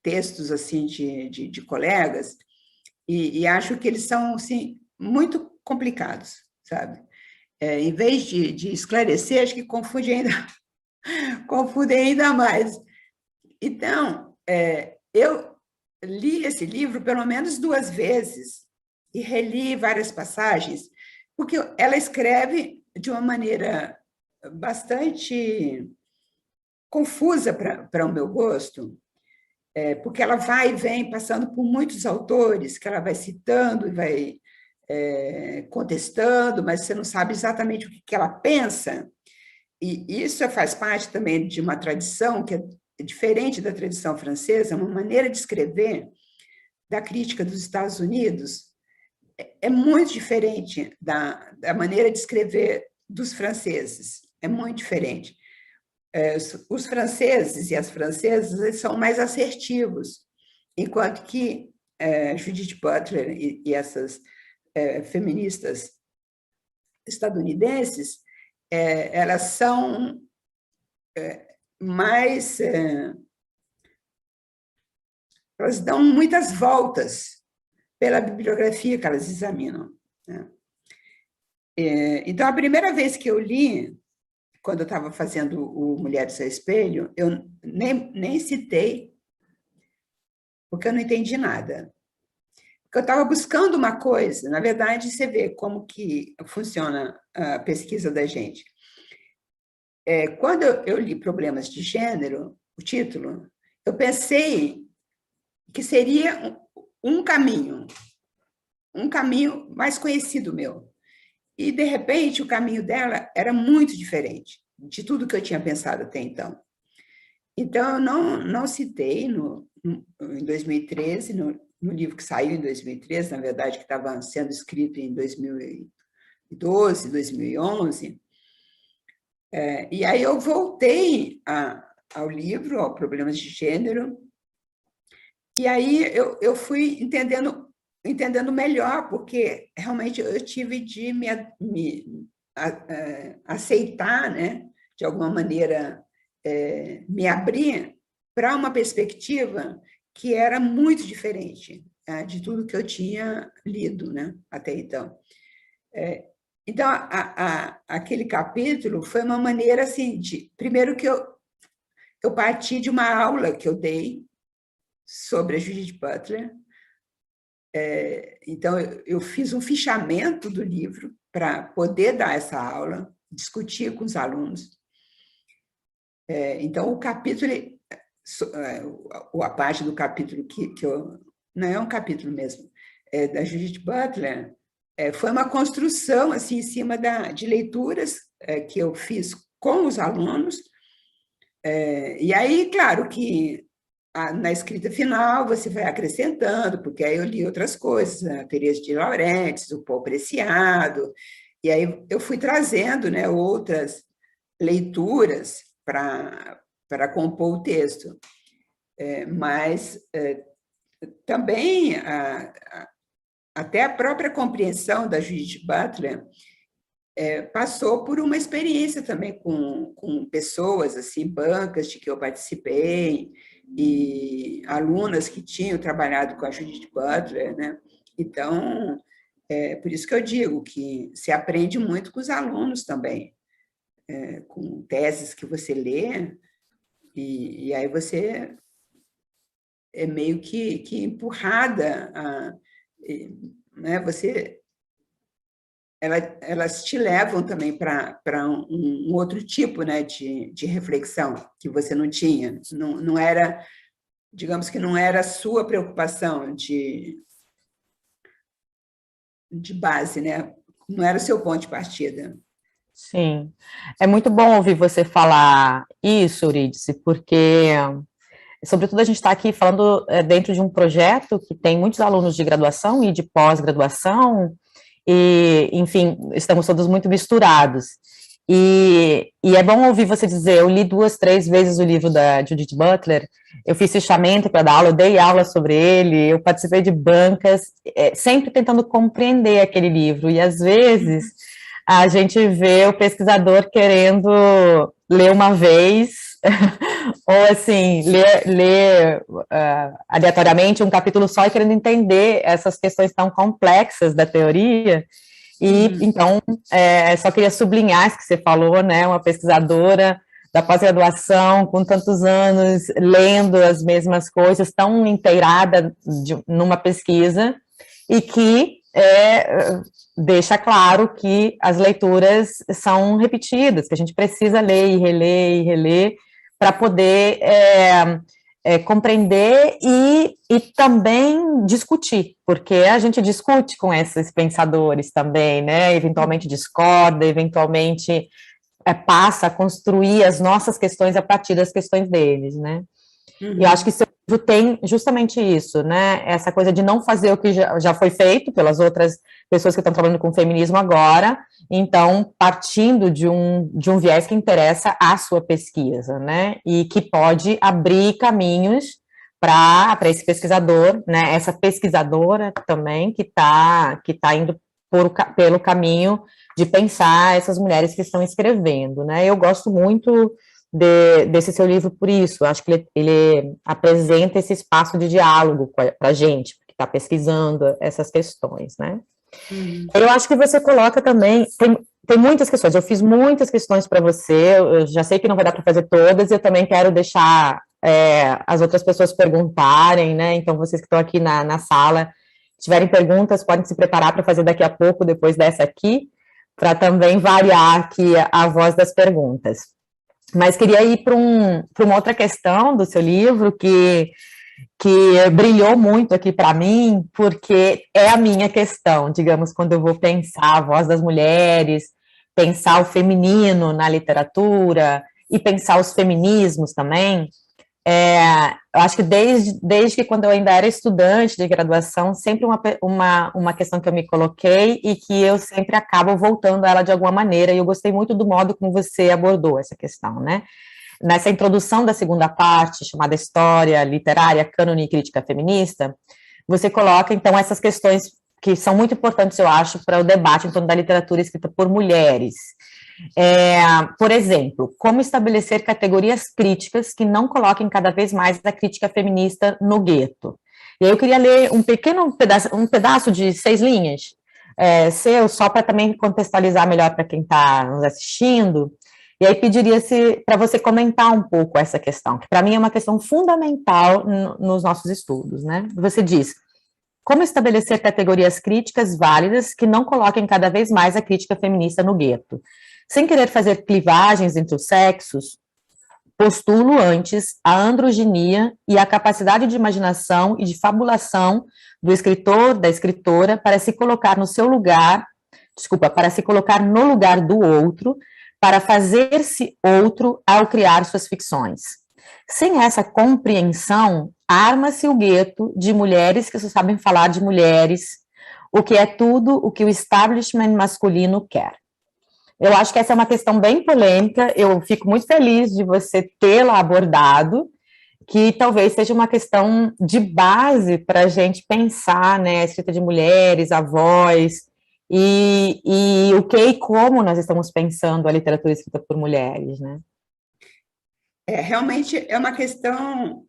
textos assim de colegas e acho que eles são assim, muito complicados, sabe? em vez de esclarecer, acho que confundem ainda mais. Então, eu li esse livro pelo menos 2 vezes e reli várias passagens, porque ela escreve de uma maneira bastante confusa para o meu gosto, porque ela vai e vem passando por muitos autores, que ela vai citando e vai contestando, mas você não sabe exatamente o que ela pensa, e isso faz parte também de uma tradição que é diferente da tradição francesa, uma maneira de escrever da crítica dos Estados Unidos é muito diferente da maneira de escrever dos franceses, é muito diferente. Os franceses e as francesas eles são mais assertivos, enquanto que Judith Butler e essas feministas estadunidenses, elas são mais... elas dão muitas voltas pela bibliografia que elas examinam, né? Então, a primeira vez que eu li, quando eu estava fazendo o Mulheres ao Espelho, eu nem citei, porque eu não entendi nada. Porque eu estava buscando uma coisa, na verdade, você vê como que funciona a pesquisa da gente. Quando eu li Problemas de Gênero, o título, eu pensei que seria um caminho mais conhecido meu. E, de repente, o caminho dela era muito diferente de tudo que eu tinha pensado até então. Então, eu não citei em 2013, no livro que saiu em 2013, na verdade, que estava sendo escrito em 2012, 2011. E aí eu voltei ao livro, ao Problemas de Gênero, e aí eu fui entendendo melhor, porque realmente eu tive de me aceitar, né, de alguma maneira, me abrir para uma perspectiva que era muito diferente de tudo que eu tinha lido, né, até então. Então, aquele capítulo foi uma maneira assim, primeiro que eu parti de uma aula que eu dei sobre a Judith Butler. Então, eu fiz um fichamento do livro para poder dar essa aula, discutir com os alunos. Então, o capítulo, a parte do capítulo que eu... Não é um capítulo mesmo, da Judith Butler, foi uma construção assim, em cima de leituras que eu fiz com os alunos. E aí, claro que na escrita final você vai acrescentando, porque aí eu li outras coisas, a Teresa de Lauretis, o Paul Preciado, e aí eu fui trazendo, né, outras leituras para compor o texto. Mas também até a própria compreensão da Judith Butler passou por uma experiência também com pessoas, assim, bancas de que eu participei, e alunas que tinham trabalhado com a Judith Butler, né? Então, por isso que eu digo que se aprende muito com os alunos também, com teses que você lê, e aí você é meio que empurrada, né? Elas te levam também para um outro tipo, né, de reflexão que você não tinha. Não era, digamos que não era a sua preocupação de base, né? Não era o seu ponto de partida. Sim, é muito bom ouvir você falar isso, Eurídice, porque, sobretudo, a gente está aqui falando dentro de um projeto que tem muitos alunos de graduação e de pós-graduação, e, enfim, estamos todos muito misturados. E é bom ouvir você dizer, eu li 2, 3 vezes o livro da Judith Butler, eu fiz fichamento para dar aula, eu dei aula sobre ele, eu participei de bancas, sempre tentando compreender aquele livro, e às vezes a gente vê o pesquisador querendo ler uma vez, ou assim, ler aleatoriamente um capítulo só e querendo entender essas questões tão complexas da teoria, E, então, só queria sublinhar isso que você falou, né, uma pesquisadora da pós-graduação, com tantos anos, lendo as mesmas coisas, tão inteirada numa pesquisa, e que deixa claro que as leituras são repetidas, que a gente precisa ler e reler para poder compreender e também discutir, porque a gente discute com esses pensadores também, né? Eventualmente discorda, eventualmente passa a construir as nossas questões a partir das questões deles, né? E eu acho que seu livro tem justamente isso, né? Essa coisa de não fazer o que já foi feito pelas outras pessoas que estão trabalhando com feminismo agora, então, partindo de um viés que interessa à sua pesquisa, né? E que pode abrir caminhos para esse pesquisador, né? Essa pesquisadora também que tá indo pelo caminho de pensar essas mulheres que estão escrevendo, né? Eu gosto muito desse seu livro por isso. Acho que ele apresenta esse espaço de diálogo para a gente, que está pesquisando essas questões, né? Eu acho que você coloca também, tem muitas questões, eu fiz muitas questões para você, eu já sei que não vai dar para fazer todas, eu também quero deixar as outras pessoas perguntarem, né? Então, vocês que estão aqui na sala, tiverem perguntas, podem se preparar para fazer daqui a pouco, depois dessa aqui, para também variar aqui a voz das perguntas. Mas queria ir para uma outra questão do seu livro que brilhou muito aqui para mim, porque é a minha questão, digamos, quando eu vou pensar a voz das mulheres, pensar o feminino na literatura e pensar os feminismos também. Eu acho que desde que quando eu ainda era estudante de graduação, sempre uma questão que eu me coloquei e que eu sempre acabo voltando a ela de alguma maneira, e eu gostei muito do modo como você abordou essa questão, né? Nessa introdução da segunda parte, chamada História Literária, Cânone e Crítica Feminista, você coloca, então, essas questões que são muito importantes, eu acho, para o debate em torno da literatura escrita por mulheres. Por exemplo, como estabelecer categorias críticas que não coloquem cada vez mais a crítica feminista no gueto. E aí eu queria ler um pedaço de 6 linhas, seu, só para também contextualizar melhor para quem está nos assistindo, e aí pediria para você comentar um pouco essa questão, que para mim é uma questão fundamental nos nossos estudos, né? Você diz, como estabelecer categorias críticas válidas que não coloquem cada vez mais a crítica feminista no gueto? Sem querer fazer clivagens entre os sexos, postulo antes a androginia e a capacidade de imaginação e de fabulação do escritor, da escritora, para se colocar no seu lugar, para se colocar no lugar do outro, para fazer-se outro ao criar suas ficções. Sem essa compreensão, arma-se o gueto de mulheres que só sabem falar de mulheres, o que é tudo o que o establishment masculino quer. Eu acho que essa é uma questão bem polêmica, eu fico muito feliz de você tê-la abordado, que talvez seja uma questão de base para a gente pensar, né, a escrita de mulheres, a voz, e o que e como nós estamos pensando a literatura escrita por mulheres, né? Realmente é uma questão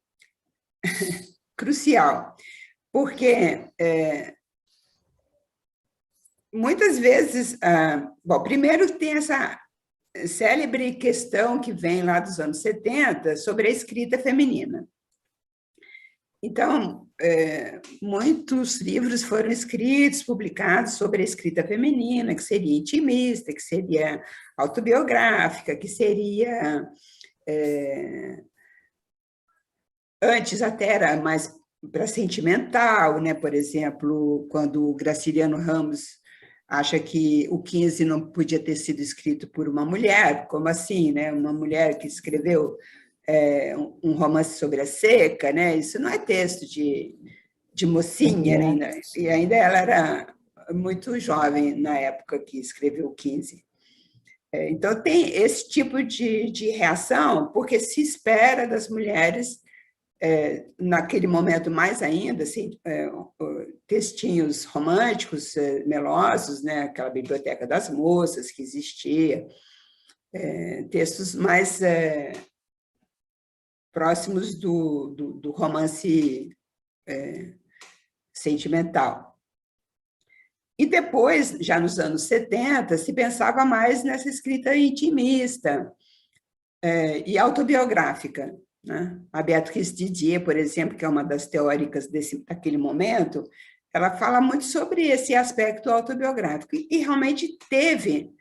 crucial, porque muitas vezes, bom, primeiro tem essa célebre questão que vem lá dos anos 70 sobre a escrita feminina. Então, muitos livros foram escritos, publicados sobre a escrita feminina, que seria intimista, que seria autobiográfica, que seria... antes até era mais para sentimental, né? Por exemplo, quando o Graciliano Ramos acha que o 15 não podia ter sido escrito por uma mulher, como assim, né? Uma mulher que escreveu um romance sobre a seca, né? Isso não é texto de mocinha, né? E ainda ela era muito jovem na época que escreveu o 15. Então, tem esse tipo de reação, porque se espera das mulheres, naquele momento mais ainda, assim, textinhos românticos, melosos, né? Aquela Biblioteca das Moças que existia, textos mais próximos do romance sentimental. E depois, já nos anos 70, se pensava mais nessa escrita intimista e autobiográfica, né? A Beatriz Didier, por exemplo, que é uma das teóricas daquele momento, ela fala muito sobre esse aspecto autobiográfico. E realmente teve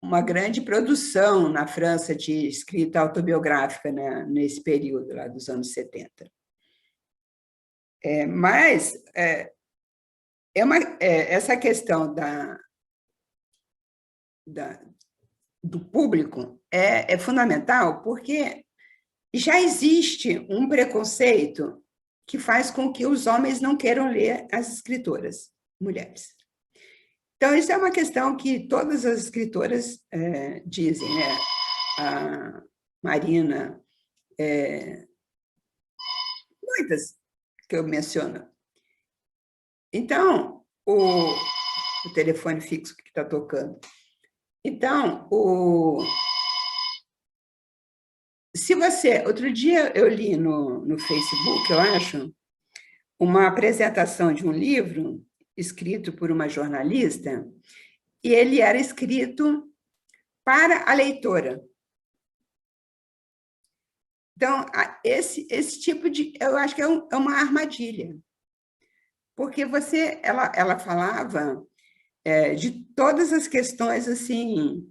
uma grande produção na França de escrita autobiográfica, né, nesse período lá dos anos 70. Mas essa questão do público é fundamental, porque já existe um preconceito que faz com que os homens não queiram ler as escritoras mulheres. Então, isso é uma questão que todas as escritoras dizem, né? A Marina, muitas que eu menciono. Então, o telefone fixo que está tocando. Então, se você... Outro dia eu li no Facebook, eu acho, uma apresentação de um livro escrito por uma jornalista, e ele era escrito para a leitora. Então, esse tipo de... Eu acho que é uma armadilha, porque ela falava de todas as questões assim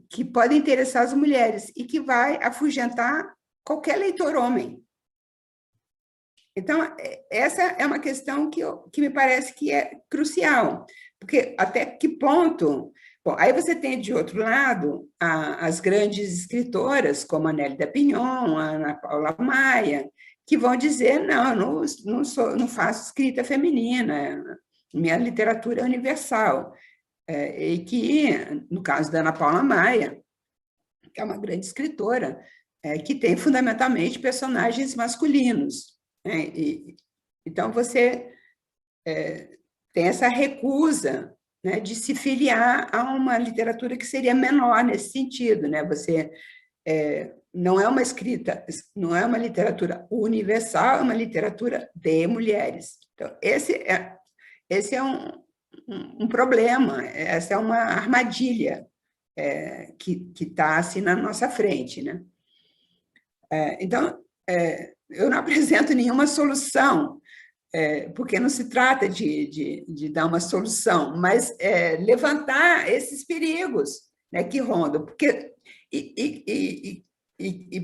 que podem interessar as mulheres e que vai afugentar qualquer leitor homem. Então, essa é uma questão que me parece que é crucial, porque até que ponto... Bom, aí você tem, de outro lado, as grandes escritoras, como a Nélida Pinhon, a Ana Paula Maia, que vão dizer, não, não faço escrita feminina, minha literatura é universal. E que, no caso da Ana Paula Maia, que é uma grande escritora, que tem fundamentalmente personagens masculinos. Então, você tem essa recusa, né, de se filiar a uma literatura que seria menor nesse sentido, né? Você não é uma escrita, não é uma literatura universal, é uma literatura de mulheres. Então, esse é um problema, essa é uma armadilha que está assim na nossa frente, né? Então, eu não apresento nenhuma solução, porque não se trata de dar uma solução, mas levantar esses perigos, né, que rondam, porque, e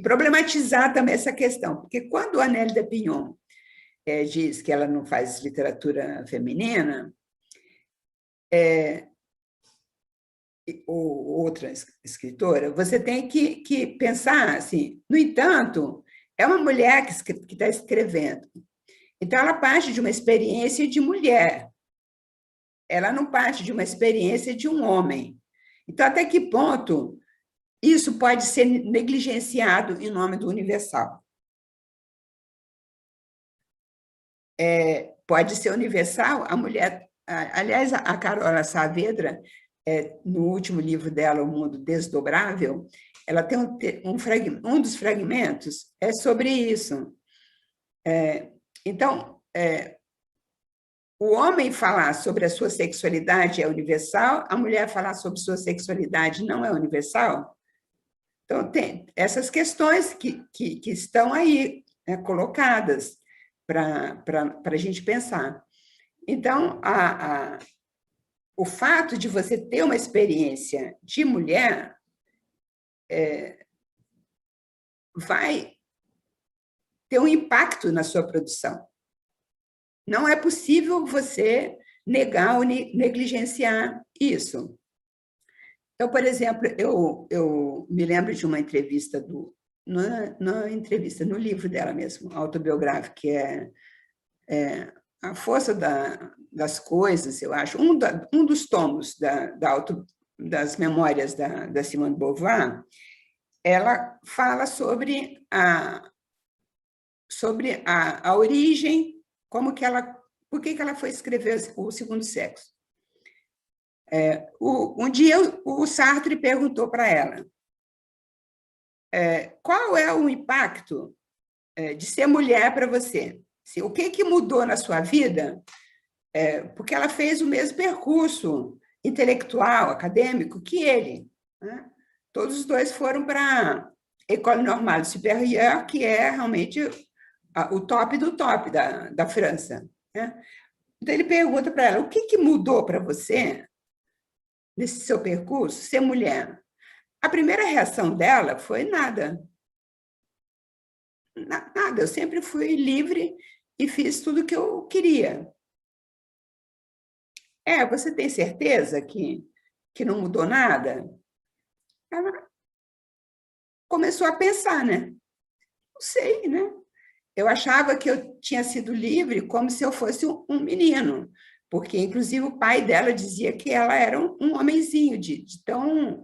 problematizar também essa questão, porque quando a Nélida Pinhon diz que ela não faz literatura feminina, ou outra escritora, você tem que pensar assim, no entanto, é uma mulher que está escrevendo. Então, ela parte de uma experiência de mulher. Ela não parte de uma experiência de um homem. Então, até que ponto isso pode ser negligenciado em nome do universal? Pode ser universal, a mulher... Aliás, a Carola Saavedra, no último livro dela, O Mundo Desdobrável, ela tem um dos fragmentos sobre isso. Então, o homem falar sobre a sua sexualidade é universal, a mulher falar sobre sua sexualidade não é universal? Então, tem essas questões que estão aí, né, colocadas para a gente pensar. Então, o fato de você ter uma experiência de mulher vai ter um impacto na sua produção. Não é possível você negar ou negligenciar isso. Então, por exemplo, eu me lembro de uma entrevista no livro dela mesmo, autobiográfico, que é A Força das Coisas, eu acho, um dos tomos das memórias da Simone de Beauvoir. Ela fala sobre a origem, por que ela foi escrever O Segundo Sexo. Um dia o Sartre perguntou para ela qual é o impacto de ser mulher para você? Assim, o que mudou na sua vida? Porque ela fez o mesmo percurso intelectual, acadêmico, que ele, né? Todos os dois foram para a École Normale Supérieure, que é realmente o top do top da França, né? Então, ele pergunta para ela, o que mudou para você nesse seu percurso, ser mulher? A primeira reação dela foi nada. Nada, eu sempre fui livre e fiz tudo o que eu queria. Você tem certeza que não mudou nada? Ela começou a pensar, né? Não sei, né? Eu achava que eu tinha sido livre como se eu fosse um menino, porque, inclusive, o pai dela dizia que ela era um homenzinho, de tão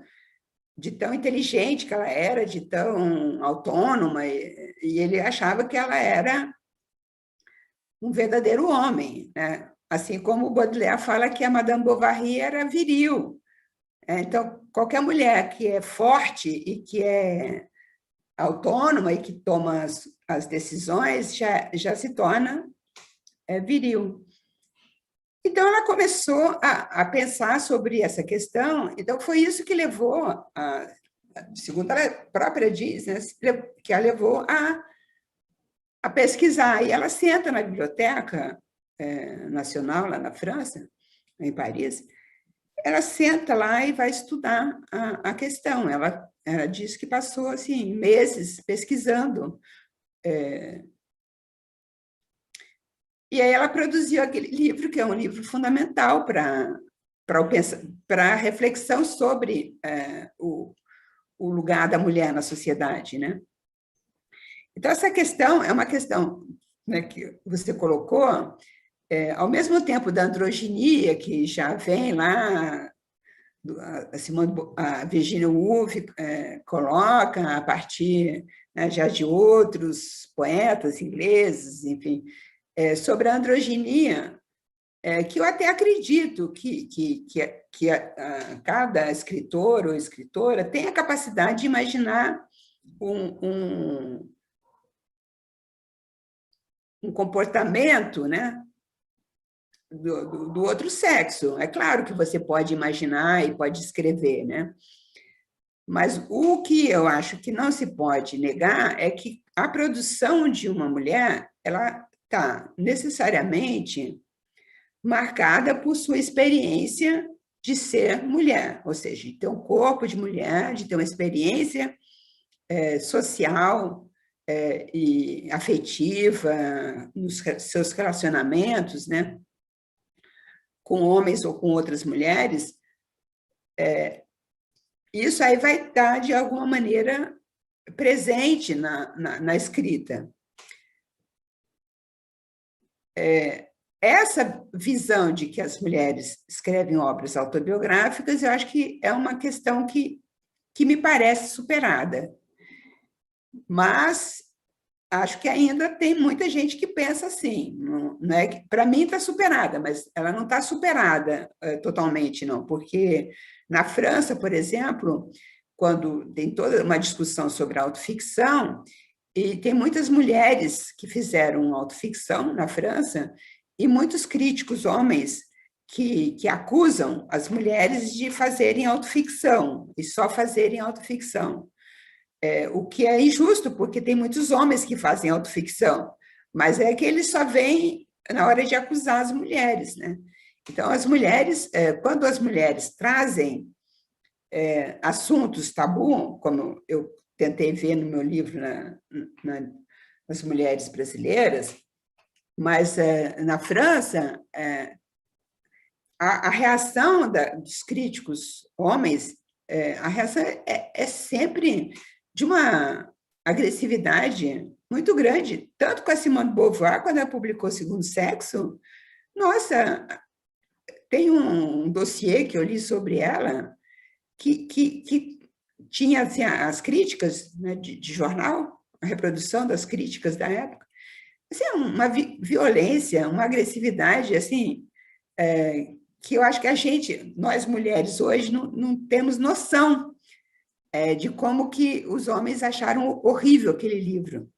inteligente que ela era, de tão autônoma, e ele achava que ela era um verdadeiro homem, né? Assim como o Baudelaire fala que a Madame Bovary era viril. Então, qualquer mulher que é forte e que é autônoma e que toma as decisões já se torna viril. Então, ela começou a pensar sobre essa questão, então foi isso que levou, segundo ela própria diz, né, que a levou a pesquisar. E ela senta na Biblioteca Nacional, lá na França, em Paris, ela senta lá e vai estudar a questão. Ela diz que passou assim, meses pesquisando. E aí ela produziu aquele livro, que é um livro fundamental para a reflexão sobre o lugar da mulher na sociedade, né? Então, essa questão é uma questão, né, que você colocou, ao mesmo tempo da androginia, que já vem lá, a Virginia Woolf coloca a partir, né, já de outros poetas ingleses, enfim, sobre a androginia, que eu até acredito que cada escritor ou escritora tem a capacidade de imaginar um comportamento, né, do outro sexo. É claro que você pode imaginar e pode escrever, né? Mas o que eu acho que não se pode negar é que a produção de uma mulher, ela está necessariamente marcada por sua experiência de ser mulher, ou seja, de ter um corpo de mulher, de ter uma experiência social e afetiva nos seus relacionamentos, né, com homens ou com outras mulheres. Isso aí vai estar, de alguma maneira, presente na escrita. Essa visão de que as mulheres escrevem obras autobiográficas, eu acho que é uma questão que me parece superada. Mas acho que ainda tem muita gente que pensa assim. Não é que, para mim, está superada, mas ela não está superada totalmente, não, porque na França, por exemplo, quando tem toda uma discussão sobre autoficção, e tem muitas mulheres que fizeram autoficção na França, e muitos críticos homens que acusam as mulheres de fazerem autoficção, e só fazerem autoficção. O que é injusto, porque tem muitos homens que fazem autoficção, mas é que eles só vêm na hora de acusar as mulheres, né? Então, as mulheres, quando as mulheres trazem assuntos tabu, como eu tentei ver no meu livro nas mulheres brasileiras, mas na França, a reação dos críticos homens, a reação é sempre de uma agressividade muito grande, tanto com a Simone de Beauvoir, quando ela publicou Segundo Sexo. Nossa, tem um dossiê que eu li sobre ela que tinha assim, as críticas, né, de jornal, a reprodução das críticas da época, assim, uma violência, uma agressividade assim, que eu acho que nós mulheres hoje não temos noção de como que os homens acharam horrível aquele livro.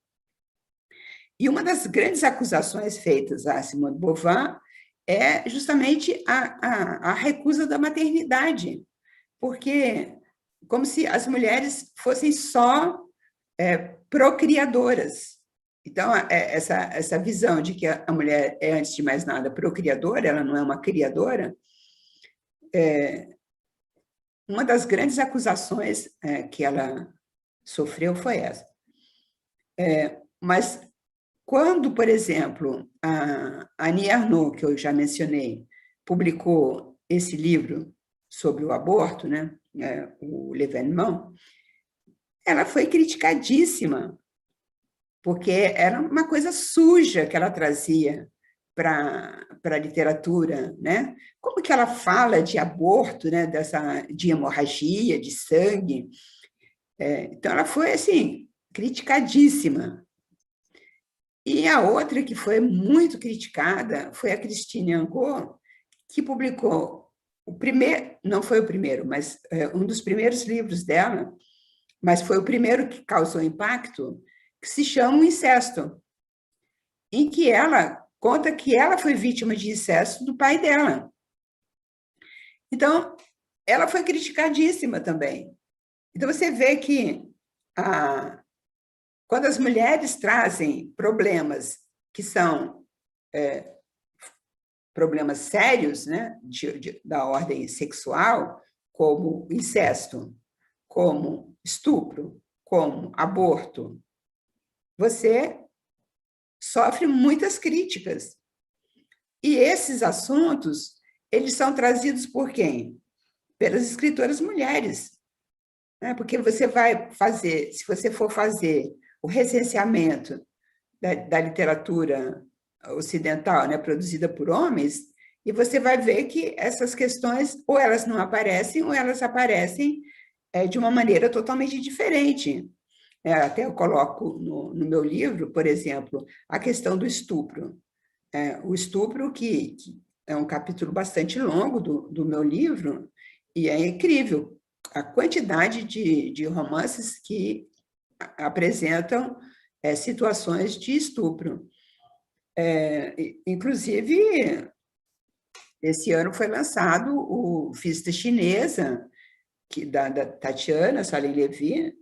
E uma das grandes acusações feitas a Simone de Beauvoir é justamente a recusa da maternidade, porque como se as mulheres fossem só procriadoras. Então, essa visão de que a mulher é, antes de mais nada, procriadora, ela não é uma criadora, uma das grandes acusações que ela sofreu foi essa. Mas quando, por exemplo, a Annie Ernaux, que eu já mencionei, publicou esse livro sobre o aborto, né, o L'Événement, ela foi criticadíssima, porque era uma coisa suja que ela trazia para a literatura, né? Como que ela fala de aborto, né? De hemorragia, de sangue. Então, ela foi, assim, criticadíssima. E a outra que foi muito criticada foi a Christine Angot, que publicou o primeiro, não foi o primeiro, mas um dos primeiros livros dela, mas foi o primeiro que causou impacto, que se chama O Incesto, em que ela conta que ela foi vítima de incesto do pai dela. Então, ela foi criticadíssima também. Então, você vê que quando as mulheres trazem problemas que são problemas sérios, né, da ordem sexual, como incesto, como estupro, como aborto, você sofre muitas críticas. E esses assuntos, eles são trazidos por quem? Pelas escritoras mulheres. Né? Porque você vai fazer, se você for fazer o recenseamento da literatura ocidental, né, produzida por homens, e você vai ver que essas questões, ou elas não aparecem, ou elas aparecem de uma maneira totalmente diferente. Até eu coloco no meu livro, por exemplo, a questão do estupro. O estupro, que é um capítulo bastante longo do meu livro, e é incrível a quantidade de romances que apresentam situações de estupro. Inclusive, esse ano foi lançado o Vista Chinesa, da Tatiana Salim Levy,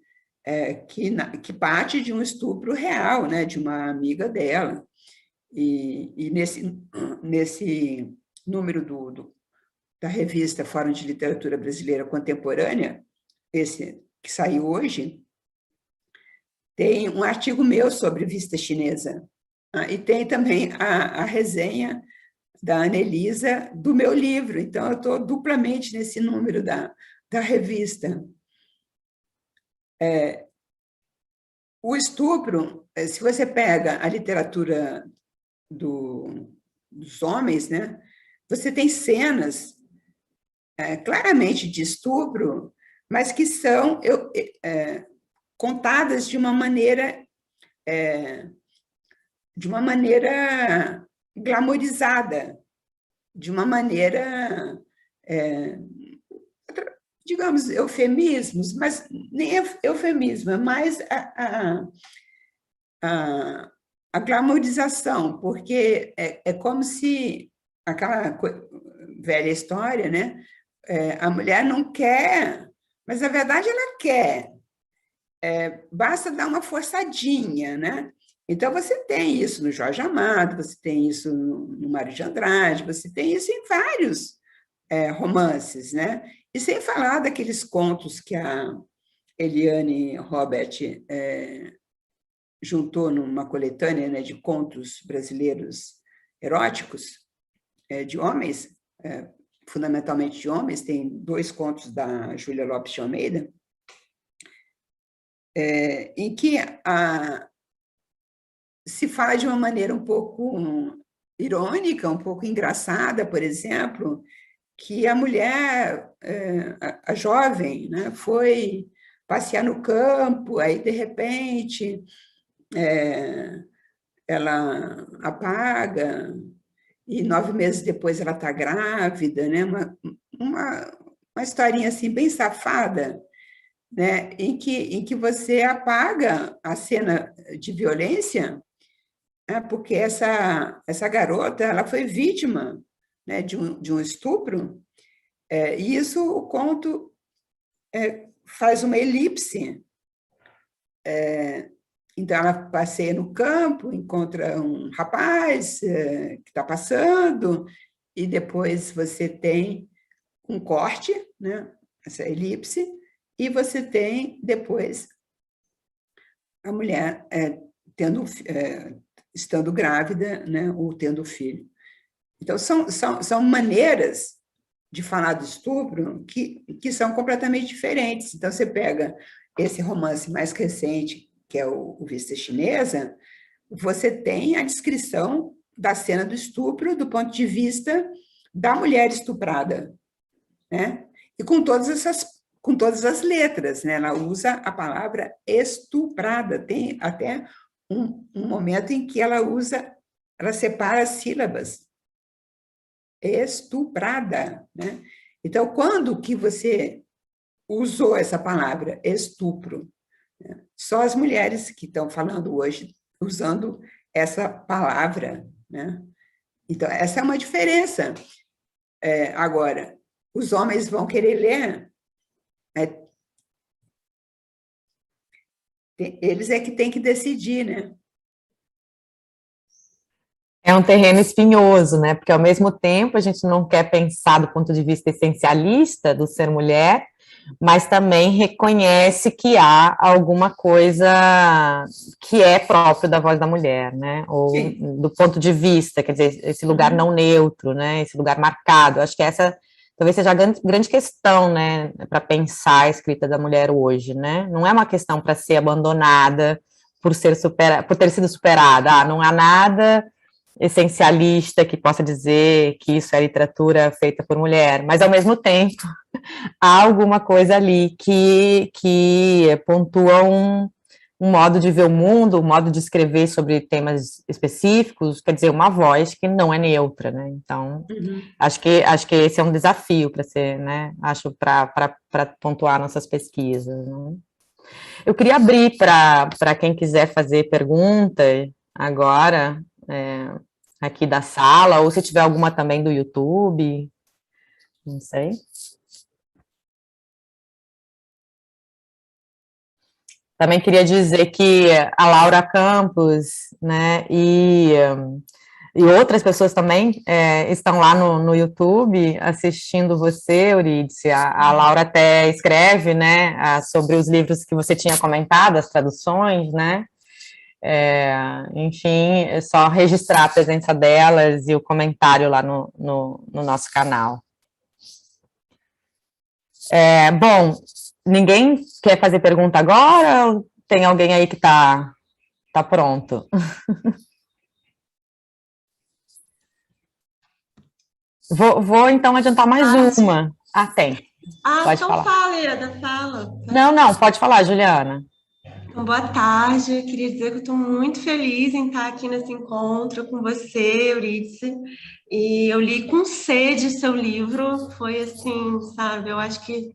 que parte de um estupro real, né, de uma amiga dela. E nesse número da revista Fórum de Literatura Brasileira Contemporânea, esse que saiu hoje, tem um artigo meu sobre Vista Chinesa. E tem também a resenha da Anelisa do meu livro. Então, eu estou duplamente nesse número da revista. O estupro, se você pega a literatura dos homens, né, você tem cenas claramente de estupro, mas que são contadas de uma maneira glamorizada, de uma maneira, digamos, eufemismos, mas nem eufemismo, é mais a glamorização, porque é como se aquela velha história, né? A mulher não quer, mas na verdade ela quer. Basta dar uma forçadinha, né? Então você tem isso no Jorge Amado, você tem isso no Mário de Andrade, você tem isso em vários romances, né? E sem falar daqueles contos que a Eliane Robert juntou numa coletânea, né, de contos brasileiros eróticos, de homens, fundamentalmente de homens. Tem 2 contos da Júlia Lopes de Almeida, em que se fala de uma maneira um pouco irônica, um pouco engraçada, por exemplo, que a mulher, a jovem, né, foi passear no campo, aí, de repente, ela apaga, e 9 meses depois ela está grávida, né? Uma historinha assim, bem safada, né? Em que você apaga a cena de violência né? Porque essa garota, ela foi vítima, né, de um estupro, e isso o conto faz uma elipse. Então, ela passeia no campo, encontra um rapaz que está passando, e depois você tem um corte, né, essa elipse, e você tem depois a mulher estando grávida, né, ou tendo filho. Então, são maneiras de falar do estupro que são completamente diferentes. Então, você pega esse romance mais recente, que é o Vista Chinesa, você tem a descrição da cena do estupro do ponto de vista da mulher estuprada, né? E com todas as letras, né? Ela usa a palavra estuprada. Tem até um momento em que ela separa as sílabas. Estuprada, né? Então, quando que você usou essa palavra, estupro? Só as mulheres que estão falando hoje, usando essa palavra, né? Então, essa é uma diferença. Agora, os homens vão querer ler, né? Eles é que têm que decidir, né? É um terreno espinhoso, né? Porque, ao mesmo tempo, a gente não quer pensar do ponto de vista essencialista do ser mulher, mas também reconhece que há alguma coisa que é próprio da voz da mulher, né? Ou Sim. do ponto de vista, quer dizer, esse lugar não neutro, né? Esse lugar marcado. Acho que essa talvez seja a grande questão, né? Para pensar a escrita da mulher hoje, né? Não é uma questão para ser abandonada por ter sido superada. Ah, não há nada essencialista que possa dizer que isso é literatura feita por mulher, mas ao mesmo tempo há alguma coisa ali que pontua um modo de ver o mundo, um modo de escrever sobre temas específicos, quer dizer, uma voz que não é neutra, né? Então, acho que esse é um desafio para ser, né? Acho para pontuar nossas pesquisas. Né? Eu queria abrir para quem quiser fazer pergunta agora, aqui da sala, ou se tiver alguma também do YouTube, não sei. Também queria dizer que a Laura Campos, né, e outras pessoas também estão lá no YouTube assistindo você, Eurídice. A Laura até escreve, né, sobre os livros que você tinha comentado, as traduções, né, enfim, é só registrar a presença delas e o comentário lá no nosso canal. Bom, ninguém quer fazer pergunta agora ou tem alguém aí que tá pronto? Vou então adiantar mais uma. Ah, tem. Pode Então falar. fala, Eda, fala. Não, pode falar, Juliana. Então, boa tarde, eu queria dizer que eu estou muito feliz em estar aqui nesse encontro com você, Eurídice, e eu li com sede seu livro, foi assim, sabe, eu acho que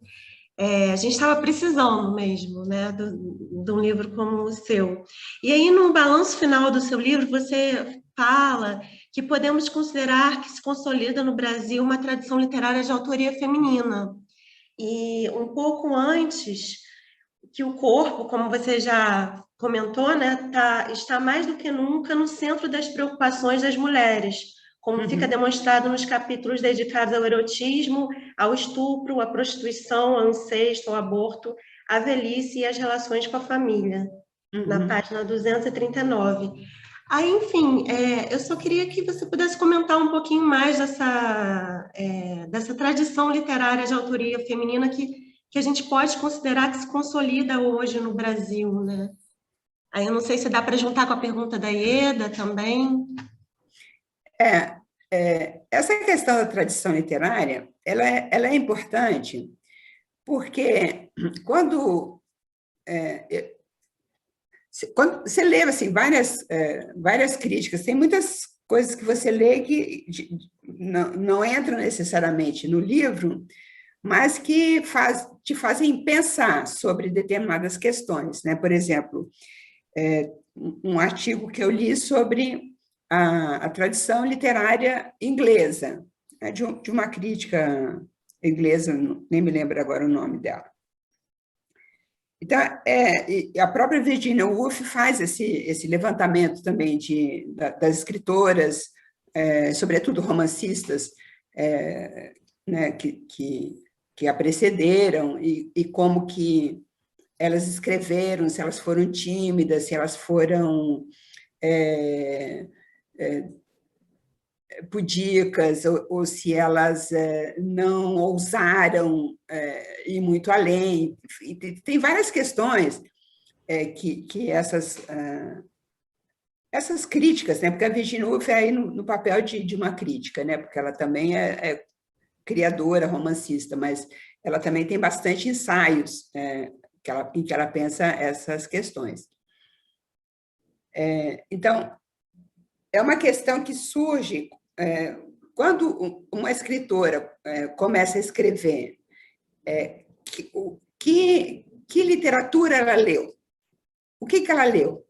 a gente estava precisando mesmo, né, de um livro como o seu. E aí, no balanço final do seu livro, você fala que podemos considerar que se consolida no Brasil uma tradição literária de autoria feminina. E um pouco antes, que o corpo, como você já comentou, né, está mais do que nunca no centro das preocupações das mulheres, como fica demonstrado nos capítulos dedicados ao erotismo, ao estupro, à prostituição, ao incesto, ao aborto, à velhice e às relações com a família, na página 239. Aí, enfim, eu só queria que você pudesse comentar um pouquinho mais dessa tradição literária de autoria feminina que a gente pode considerar que se consolida hoje no Brasil, né? Aí eu não sei se dá para juntar com a pergunta da Ieda também. Essa questão da tradição literária, ela é importante porque quando você lê assim, várias críticas, tem muitas coisas que você lê que não entram necessariamente no livro, mas que te fazem pensar sobre determinadas questões, né? Por exemplo, um artigo que eu li sobre a tradição literária inglesa, né, de uma crítica inglesa, nem me lembro agora o nome dela. Então, a própria Virginia Woolf faz esse levantamento também das escritoras, sobretudo romancistas, né, que a precederam, e como que elas escreveram, se elas foram tímidas, se elas foram pudicas, ou se elas não ousaram ir muito além. E tem várias questões que essas críticas, né? Porque a Virginia Woolf é aí no papel de uma crítica, né? Porque ela também é criadora, romancista, mas ela também tem bastante ensaios em que ela pensa essas questões. Então, é uma questão que surge quando uma escritora começa a escrever. Que literatura ela leu? O que ela leu?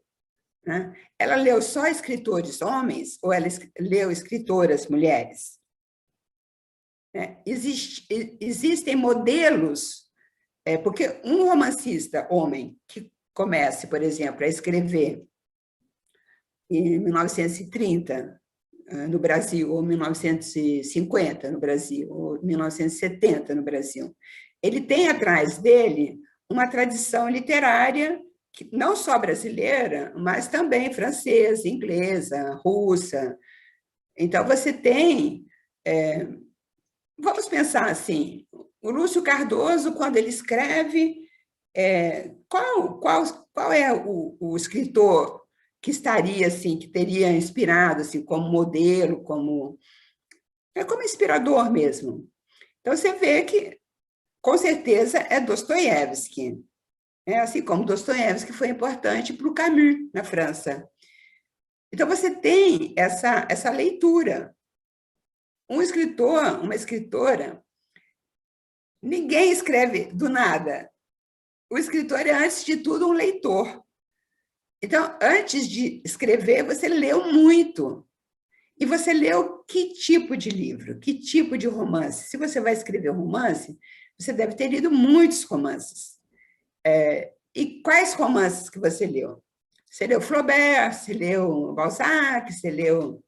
Né? Ela leu só escritores homens ou ela leu escritoras mulheres? Existem modelos, porque um romancista homem que comece, por exemplo, a escrever em 1930 no Brasil, ou 1950 no Brasil, ou 1970 no Brasil, ele tem atrás dele uma tradição literária não só brasileira, mas também francesa, inglesa, russa. Então, você tem... vamos pensar assim, o Lúcio Cardoso, quando ele escreve, qual é o escritor que estaria, assim, que teria inspirado, assim, como modelo, como inspirador mesmo? Então, você vê que, com certeza, é Dostoiévski, assim como Dostoiévski foi importante para o Camus, na França. Então, você tem essa leitura. Um escritor, uma escritora, ninguém escreve do nada. O escritor é, antes de tudo, um leitor. Então, antes de escrever, você leu muito. E você leu que tipo de livro, que tipo de romance? Se você vai escrever um romance, você deve ter lido muitos romances. E quais romances que você leu? Você leu Flaubert, você leu Balzac, você leu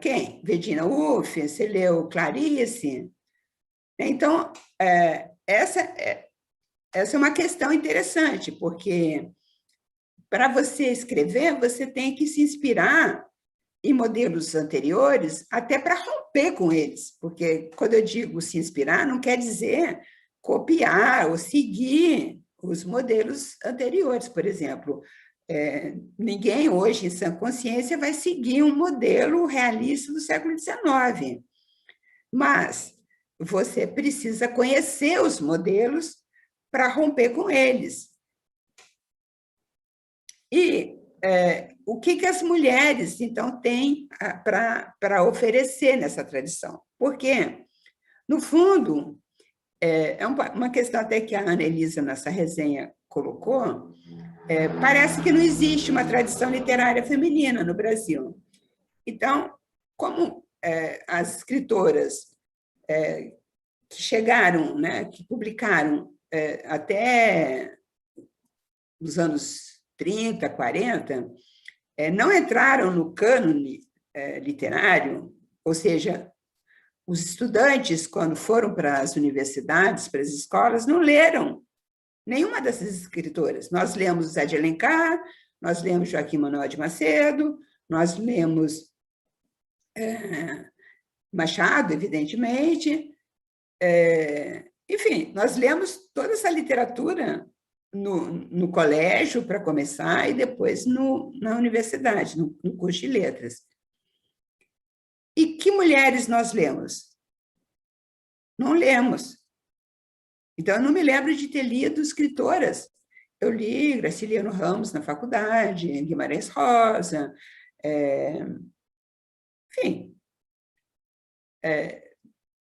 quem? Virginia Woolf, você leu Clarice? Então, essa é uma questão interessante, porque para você escrever, você tem que se inspirar em modelos anteriores, até para romper com eles, porque quando eu digo se inspirar, não quer dizer copiar ou seguir os modelos anteriores. Por exemplo, ninguém hoje, em sã consciência, vai seguir um modelo realista do século XIX, mas você precisa conhecer os modelos para romper com eles. E o que as mulheres, então, têm para oferecer nessa tradição? Porque, no fundo, é uma questão até que a Ana Elisa, nessa resenha, colocou, parece que não existe uma tradição literária feminina no Brasil. Então, como as escritoras que chegaram, né, que publicaram até os anos 30, 40, não entraram no cânone literário, ou seja, os estudantes, quando foram para as universidades, para as escolas, não leram nenhuma dessas escritoras. Nós lemos Zé de Alencar, nós lemos Joaquim Manuel de Macedo, nós lemos Machado, evidentemente, enfim, nós lemos toda essa literatura no colégio, para começar, e depois na universidade, no curso de letras. E que mulheres nós lemos? Não lemos. Então, eu não me lembro de ter lido escritoras. Eu li Graciliano Ramos na faculdade, Guimarães Rosa, enfim.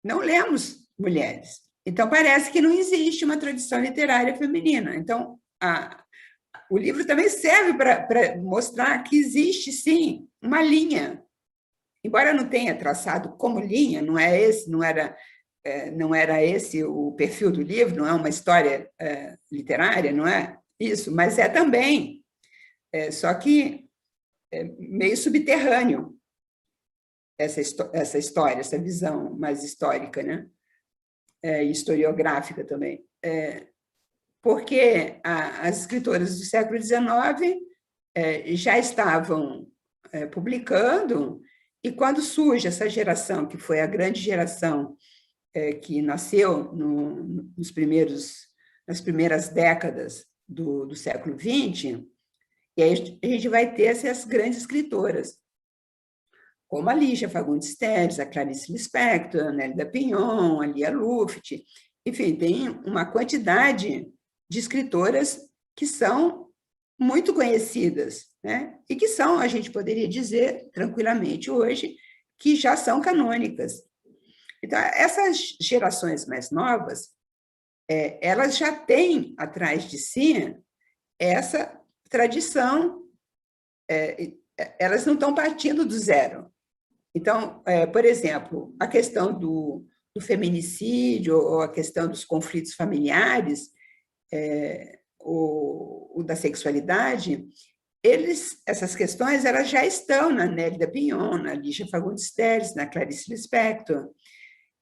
Não lemos mulheres. Então, parece que não existe uma tradição literária feminina. Então, o livro também serve para mostrar que existe, sim, uma linha. Embora não tenha traçado como linha, não era esse o perfil do livro, não é uma história literária, não é isso, mas é também, só que meio subterrâneo essa história, essa visão mais histórica, né? Historiográfica também. Porque as escritoras do século XIX já estavam publicando, e quando surge essa geração, que foi a grande geração que nasceu nas primeiras décadas do século XX, e aí a gente vai ter essas grandes escritoras, como a Lígia Fagundes Telles, a Clarice Lispector, a Nélida Pinhon, a Lia Luft, enfim, tem uma quantidade de escritoras que são muito conhecidas, né? E que são, a gente poderia dizer tranquilamente hoje, que já são canônicas. Então, essas gerações mais novas, elas já têm atrás de si essa tradição, elas não estão partindo do zero. Então, por exemplo, a questão do feminicídio ou a questão dos conflitos familiares, ou da sexualidade, essas questões elas já estão na Nélida Pinhon, na Lígia Fagundes Telles, na Clarice Lispector.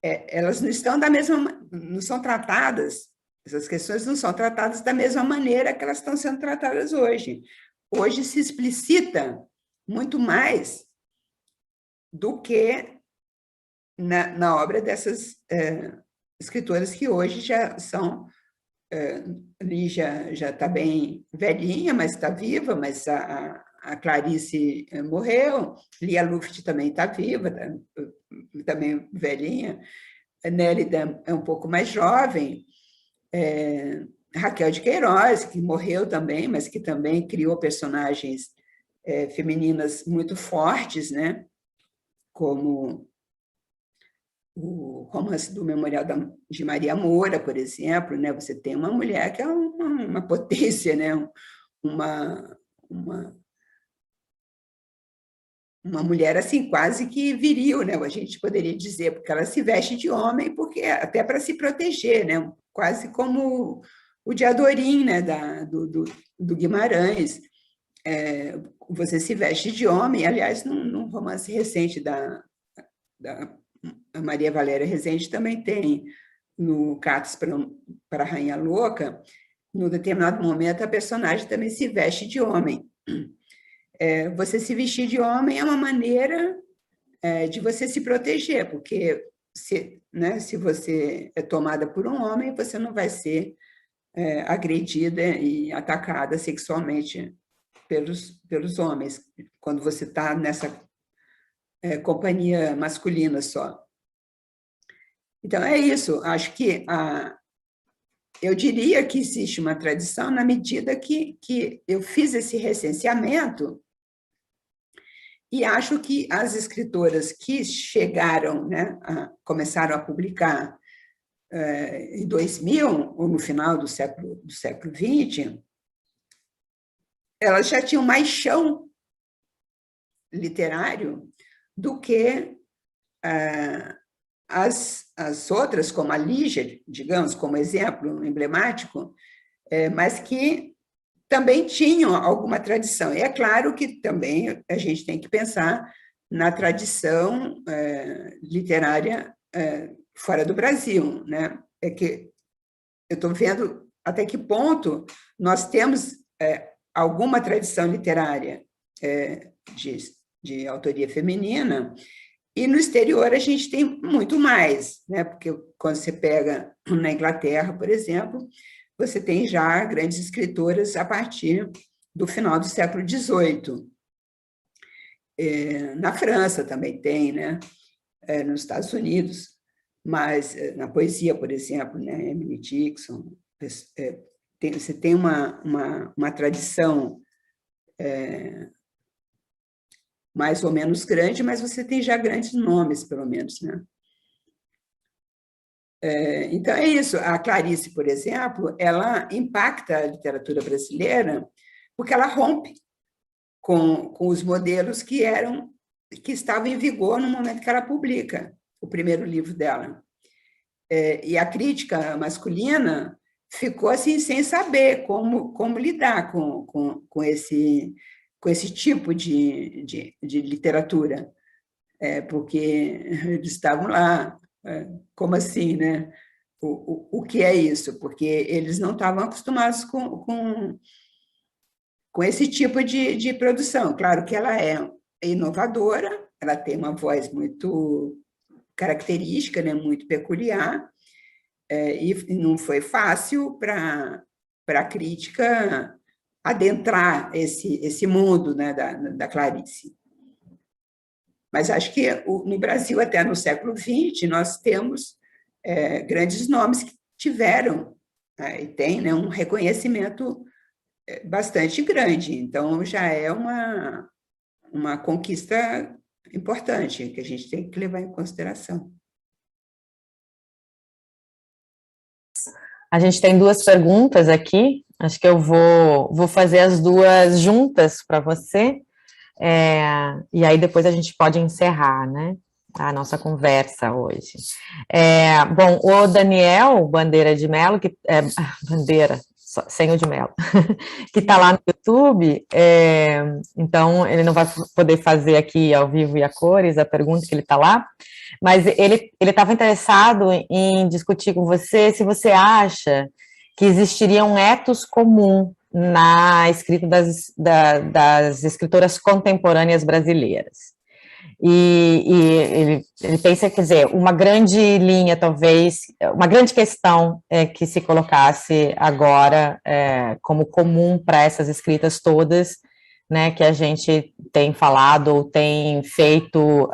Elas não estão não são tratadas, essas questões não são tratadas da mesma maneira que elas estão sendo tratadas hoje. Hoje se explicita muito mais do que na obra dessas escritoras que hoje já são... Lígia já está bem velhinha, mas está viva, mas a Clarice morreu, Lia Luft também está viva, também velhinha, a Nélida é um pouco mais jovem, Raquel de Queiroz, que morreu também, mas que também criou personagens femininas muito fortes, né? Como o romance do Memorial de Maria Moura, por exemplo, né? Você tem uma mulher que é uma potência, né? Uma mulher assim quase que viril, né? A gente poderia dizer, porque ela se veste de homem, porque até para se proteger, né? Quase como o Diadorim, né? Do Guimarães. Você se veste de homem, aliás, num romance recente da a Maria Valéria Rezende também tem, no Cartas para a Rainha Louca, num determinado momento, a personagem também se veste de homem. Você se vestir de homem é uma maneira de você se proteger, porque se você é tomada por um homem, você não vai ser agredida e atacada sexualmente pelos homens, quando você está nessa companhia masculina só. Então, é isso. Acho que eu diria que existe uma tradição na medida que eu fiz esse recenseamento e acho que as escritoras que chegaram, né, começaram a publicar em 2000, ou no final do século XX, elas já tinham mais chão literário do que as outras, como a Lígia, digamos, como exemplo emblemático, mas que também tinham alguma tradição. E é claro que também a gente tem que pensar na tradição literária fora do Brasil, né? É que eu estou vendo até que ponto nós temos alguma tradição literária de autoria feminina, e no exterior a gente tem muito mais, né? Porque quando você pega na Inglaterra, por exemplo, você tem já grandes escritoras a partir do final do século XVIII. Na França também tem, né? Nos Estados Unidos, mas na poesia, por exemplo, né? Emily Dickinson, você tem uma tradição mais ou menos grande, mas você tem já grandes nomes, pelo menos, né? Então, é isso. A Clarice, por exemplo, ela impacta a literatura brasileira porque ela rompe com os modelos que estavam em vigor no momento que ela publica o primeiro livro dela. E a crítica masculina ficou assim sem saber como lidar com esse tipo de literatura, porque eles estavam lá, como assim, né? O que é isso? Porque eles não estavam acostumados com esse tipo de produção. Claro que ela é inovadora, ela tem uma voz muito característica, né, muito peculiar, e não foi fácil para a crítica adentrar esse mundo, né, da Clarice. Mas acho que no Brasil, até no século XX, nós temos grandes nomes que tiveram, e tem, né, um reconhecimento bastante grande. Então, já é uma conquista importante, que a gente tem que levar em consideração. A gente tem 2 perguntas aqui, acho que eu vou fazer as 2 juntas para você, e aí depois a gente pode encerrar, né, a nossa conversa hoje. Bom, o Daniel Bandeira de Mello, Bandeira, sem o de Mello, que está lá no YouTube, então ele não vai poder fazer aqui ao vivo e a cores a pergunta que ele está lá, mas ele estava interessado em discutir com você se você acha que existiria um ethos comum na escrita das escritoras contemporâneas brasileiras. E ele pensa, quer dizer, uma grande linha, talvez, uma grande questão que se colocasse agora como comum para essas escritas todas, né, que a gente tem falado ou tem feito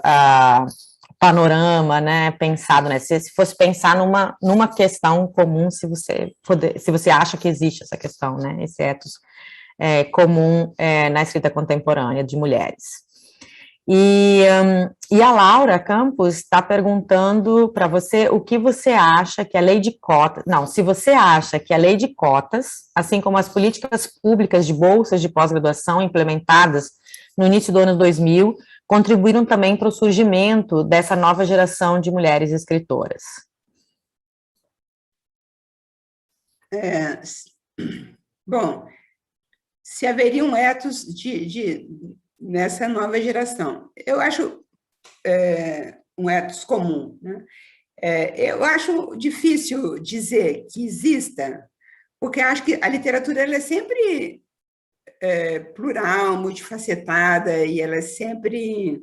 panorama, né, pensado, né, se fosse pensar numa questão comum, se você acha que existe essa questão, né, esse ethos comum na escrita contemporânea de mulheres. E a Laura Campos está perguntando para você o que você acha que a lei de cotas... Não, se você acha que a lei de cotas, assim como as políticas públicas de bolsas de pós-graduação implementadas no início do ano 2000, contribuíram também para o surgimento dessa nova geração de mulheres escritoras. Bom, se haveria um ethos nessa nova geração. Eu acho um ethos comum, né? Eu acho difícil dizer que exista, porque acho que a literatura ela é sempre plural, multifacetada, e ela é sempre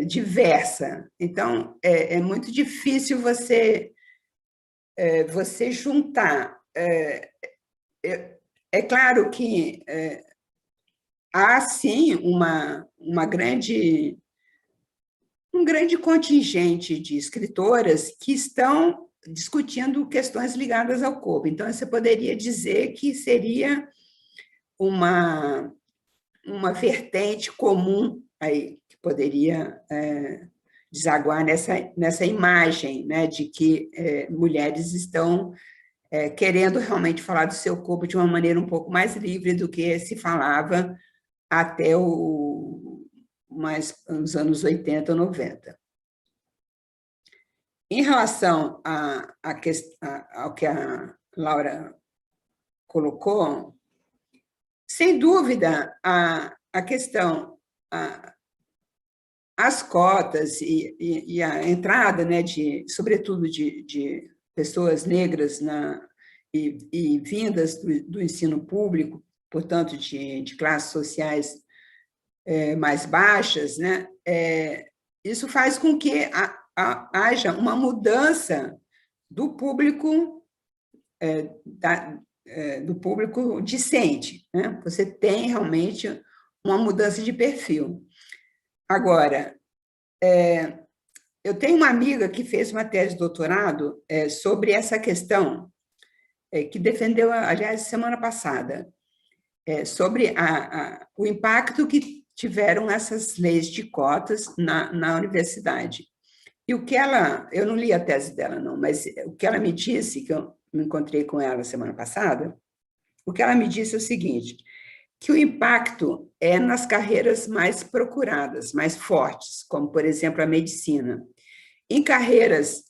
diversa. Então, é muito difícil você juntar. É claro que há, sim, um grande contingente de escritoras que estão discutindo questões ligadas ao corpo. Então, você poderia dizer que seria uma vertente comum aí, que poderia desaguar nessa imagem, né, de que mulheres estão querendo realmente falar do seu corpo de uma maneira um pouco mais livre do que se falava até os anos 80 ou 90. Em relação ao que a Laura colocou, sem dúvida, a questão, as cotas e a entrada, né, sobretudo de pessoas negras e vindas do ensino público, portanto, de classes sociais mais baixas, né, isso faz com que haja uma mudança do público discente, né? Você tem realmente uma mudança de perfil. Agora, eu tenho uma amiga que fez uma tese de doutorado sobre essa questão, que defendeu, aliás, semana passada, sobre o impacto que tiveram essas leis de cotas na universidade. E eu não li a tese dela, não, mas o que ela me disse, que eu me encontrei com ela semana passada, o que ela me disse é o seguinte: que o impacto é nas carreiras mais procuradas, mais fortes, como, por exemplo, a medicina. Em carreiras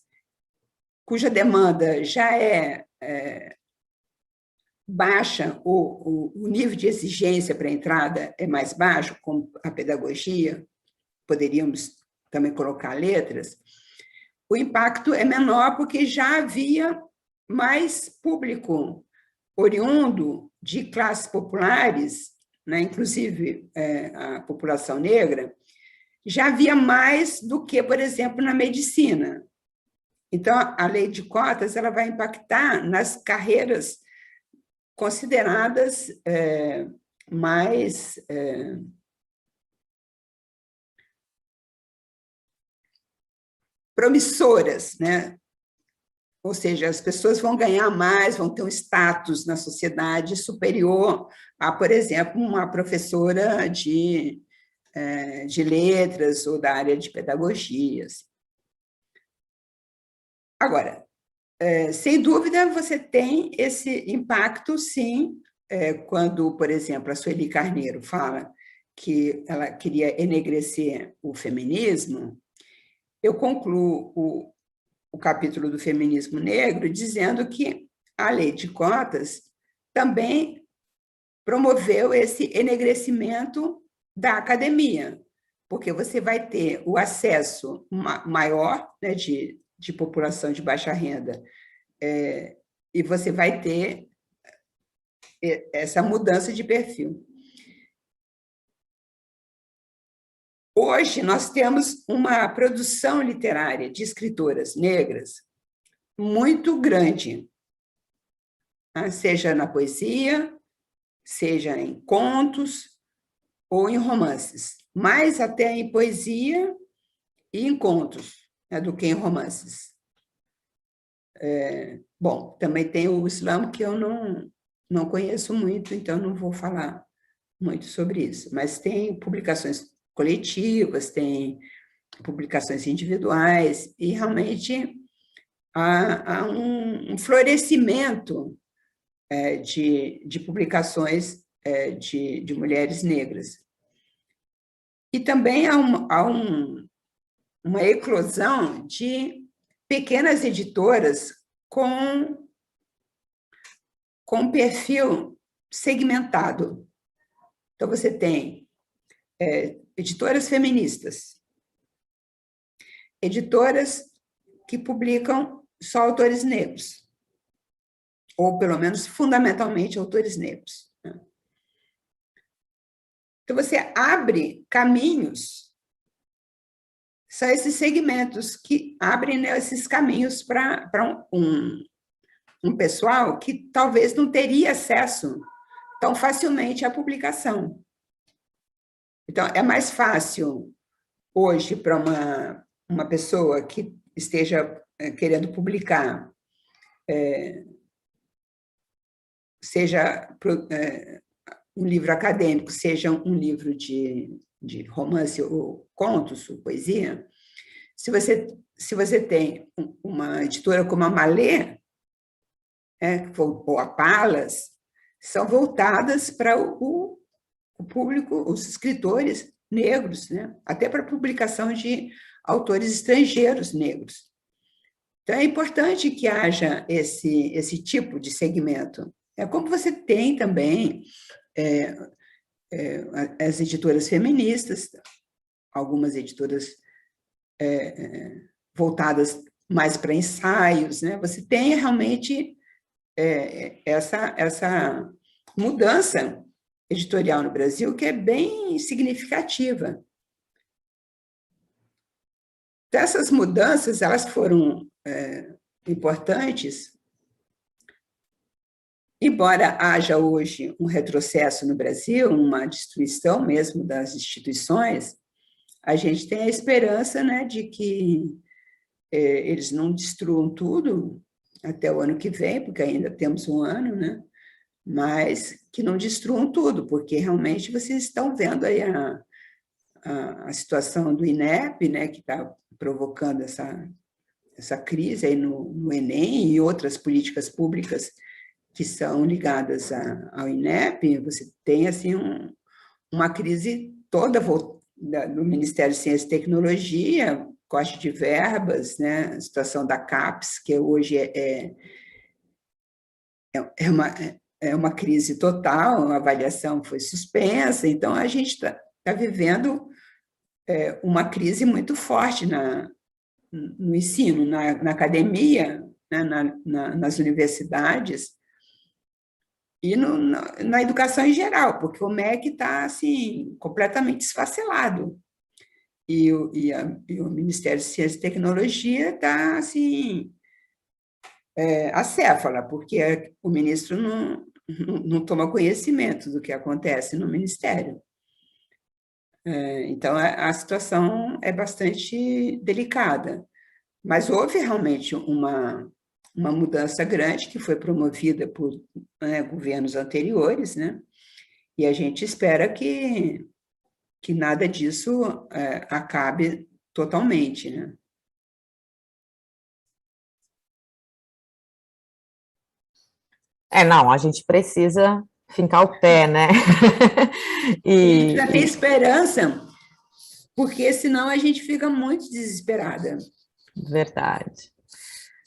cuja demanda já é baixa, o nível de exigência para a entrada é mais baixo, como a pedagogia, poderíamos também colocar letras, o impacto é menor porque já havia mais público oriundo de classes populares, né, inclusive a população negra, já havia mais do que, por exemplo, na medicina. Então, a lei de cotas ela vai impactar nas carreiras consideradas mais promissoras, né? Ou seja, as pessoas vão ganhar mais, vão ter um status na sociedade superior a, por exemplo, uma professora de letras ou da área de pedagogias. Agora, sem dúvida, você tem esse impacto, sim, quando, por exemplo, a Sueli Carneiro fala que ela queria enegrecer o feminismo, eu concluo o capítulo do feminismo negro dizendo que a lei de cotas também promoveu esse enegrecimento da academia, porque você vai ter o acesso maior, né, de população de baixa renda, e você vai ter essa mudança de perfil. Hoje, nós temos uma produção literária de escritoras negras muito grande, né? Seja na poesia, seja em contos ou em romances, mais até em poesia e em contos, né, do que em romances. Bom, também tem o Islã, que eu não conheço muito, então não vou falar muito sobre isso, mas tem publicações coletivas, tem publicações individuais, e realmente há um florescimento de publicações de mulheres negras. E também há uma eclosão de pequenas editoras com perfil segmentado. Então, você tem editoras feministas, editoras que publicam só autores negros, ou, pelo menos, fundamentalmente, autores negros. Então, você abre caminhos, são esses segmentos que abrem, né, esses caminhos para um pessoal que talvez não teria acesso tão facilmente à publicação. Então, é mais fácil hoje para uma pessoa que esteja querendo publicar, seja um livro acadêmico, seja um livro de romance ou contos, ou poesia, se você tem uma editora como a Malê, ou a Palas, são voltadas para o público, os escritores negros, né? Até para a publicação de autores estrangeiros negros. Então, é importante que haja esse tipo de segmento. Como você tem também as editoras feministas, algumas editoras voltadas mais para ensaios, né? Você tem realmente essa mudança editorial no Brasil que é bem significativa. Então, essas mudanças elas foram importantes, embora haja hoje um retrocesso no Brasil, uma destruição mesmo das instituições, a gente tem a esperança, né, de que eles não destruam tudo até o ano que vem, porque ainda temos um ano, né, mas que não destruam tudo, porque realmente vocês estão vendo aí a situação do INEP, né, que está provocando essa crise aí no Enem e outras políticas públicas que são ligadas ao INEP, você tem assim, uma crise toda do Ministério de Ciência e Tecnologia, corte de verbas, né, a situação da CAPES, que hoje é uma crise total, a avaliação foi suspensa, então a gente está vivendo uma crise muito forte no ensino, na academia, né, nas universidades, e na educação em geral, porque o MEC está assim, completamente esfacelado. E o Ministério de Ciência e Tecnologia está assim, acéfala, porque o ministro não toma conhecimento do que acontece no Ministério. Então, a situação é bastante delicada. Mas houve realmente uma mudança grande que foi promovida por governos anteriores, né? E a gente espera que nada disso acabe totalmente, né? Não, a gente precisa fincar o pé, né? A gente precisa ter esperança, porque senão a gente fica muito desesperada. Verdade.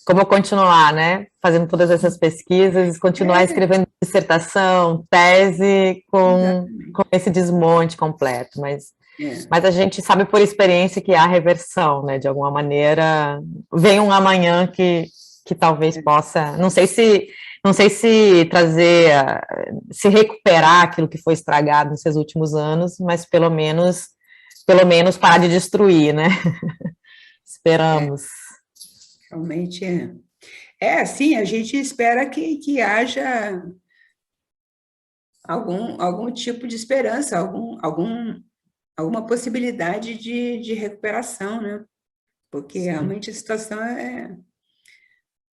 Como continuar, né? Fazendo todas essas pesquisas, continuar escrevendo dissertação, tese, com esse desmonte completo, mas a gente sabe por experiência que há reversão, né? De alguma maneira, vem um amanhã que talvez possa, não sei se trazer, se recuperar aquilo que foi estragado nesses últimos anos, mas pelo menos parar de destruir, né? Esperamos. Realmente sim, a gente espera que haja algum tipo de esperança, alguma possibilidade de recuperação, né? Porque realmente a situação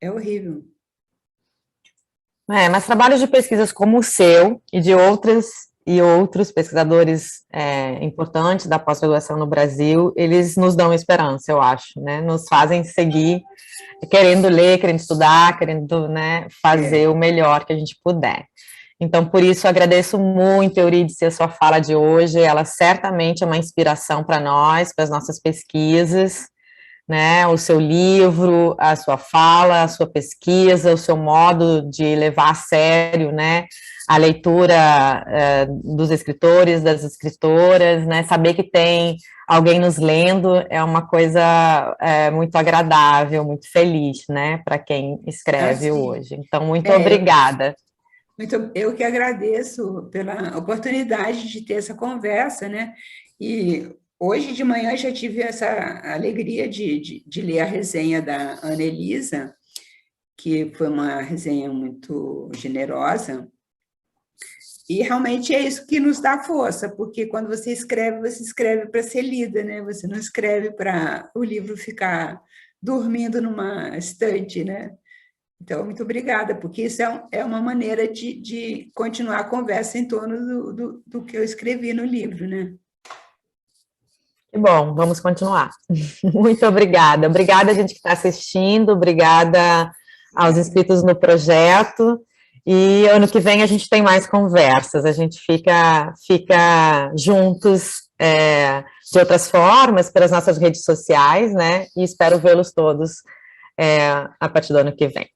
é horrível. Mas trabalhos de pesquisas como o seu e de outros pesquisadores importantes da pós-graduação no Brasil, eles nos dão esperança, eu acho, né? Nos fazem seguir querendo ler, querendo estudar, querendo, né, fazer o melhor que a gente puder. Então, por isso, agradeço muito, Eurídice, a sua fala de hoje. Ela certamente é uma inspiração para nós, para as nossas pesquisas, né? O seu livro, a sua fala, a sua pesquisa, o seu modo de levar a sério, né, a leitura dos escritores, das escritoras, né? Saber que tem alguém nos lendo é uma coisa muito agradável, muito feliz, né, para quem escreve hoje. Então, muito obrigada. Eu que agradeço pela oportunidade de ter essa conversa, né? E hoje de manhã já tive essa alegria de ler a resenha da Ana Elisa, que foi uma resenha muito generosa. E realmente é isso que nos dá força, porque quando você escreve para ser lida, né? Você não escreve para o livro ficar dormindo numa estante, né? Então, muito obrigada, porque isso é uma maneira de continuar a conversa em torno do que eu escrevi no livro, né? Que bom, vamos continuar. Muito obrigada. Obrigada a gente que está assistindo, obrigada aos inscritos no projeto. E ano que vem a gente tem mais conversas, a gente fica juntos de outras formas, pelas nossas redes sociais, né? E espero vê-los todos a partir do ano que vem.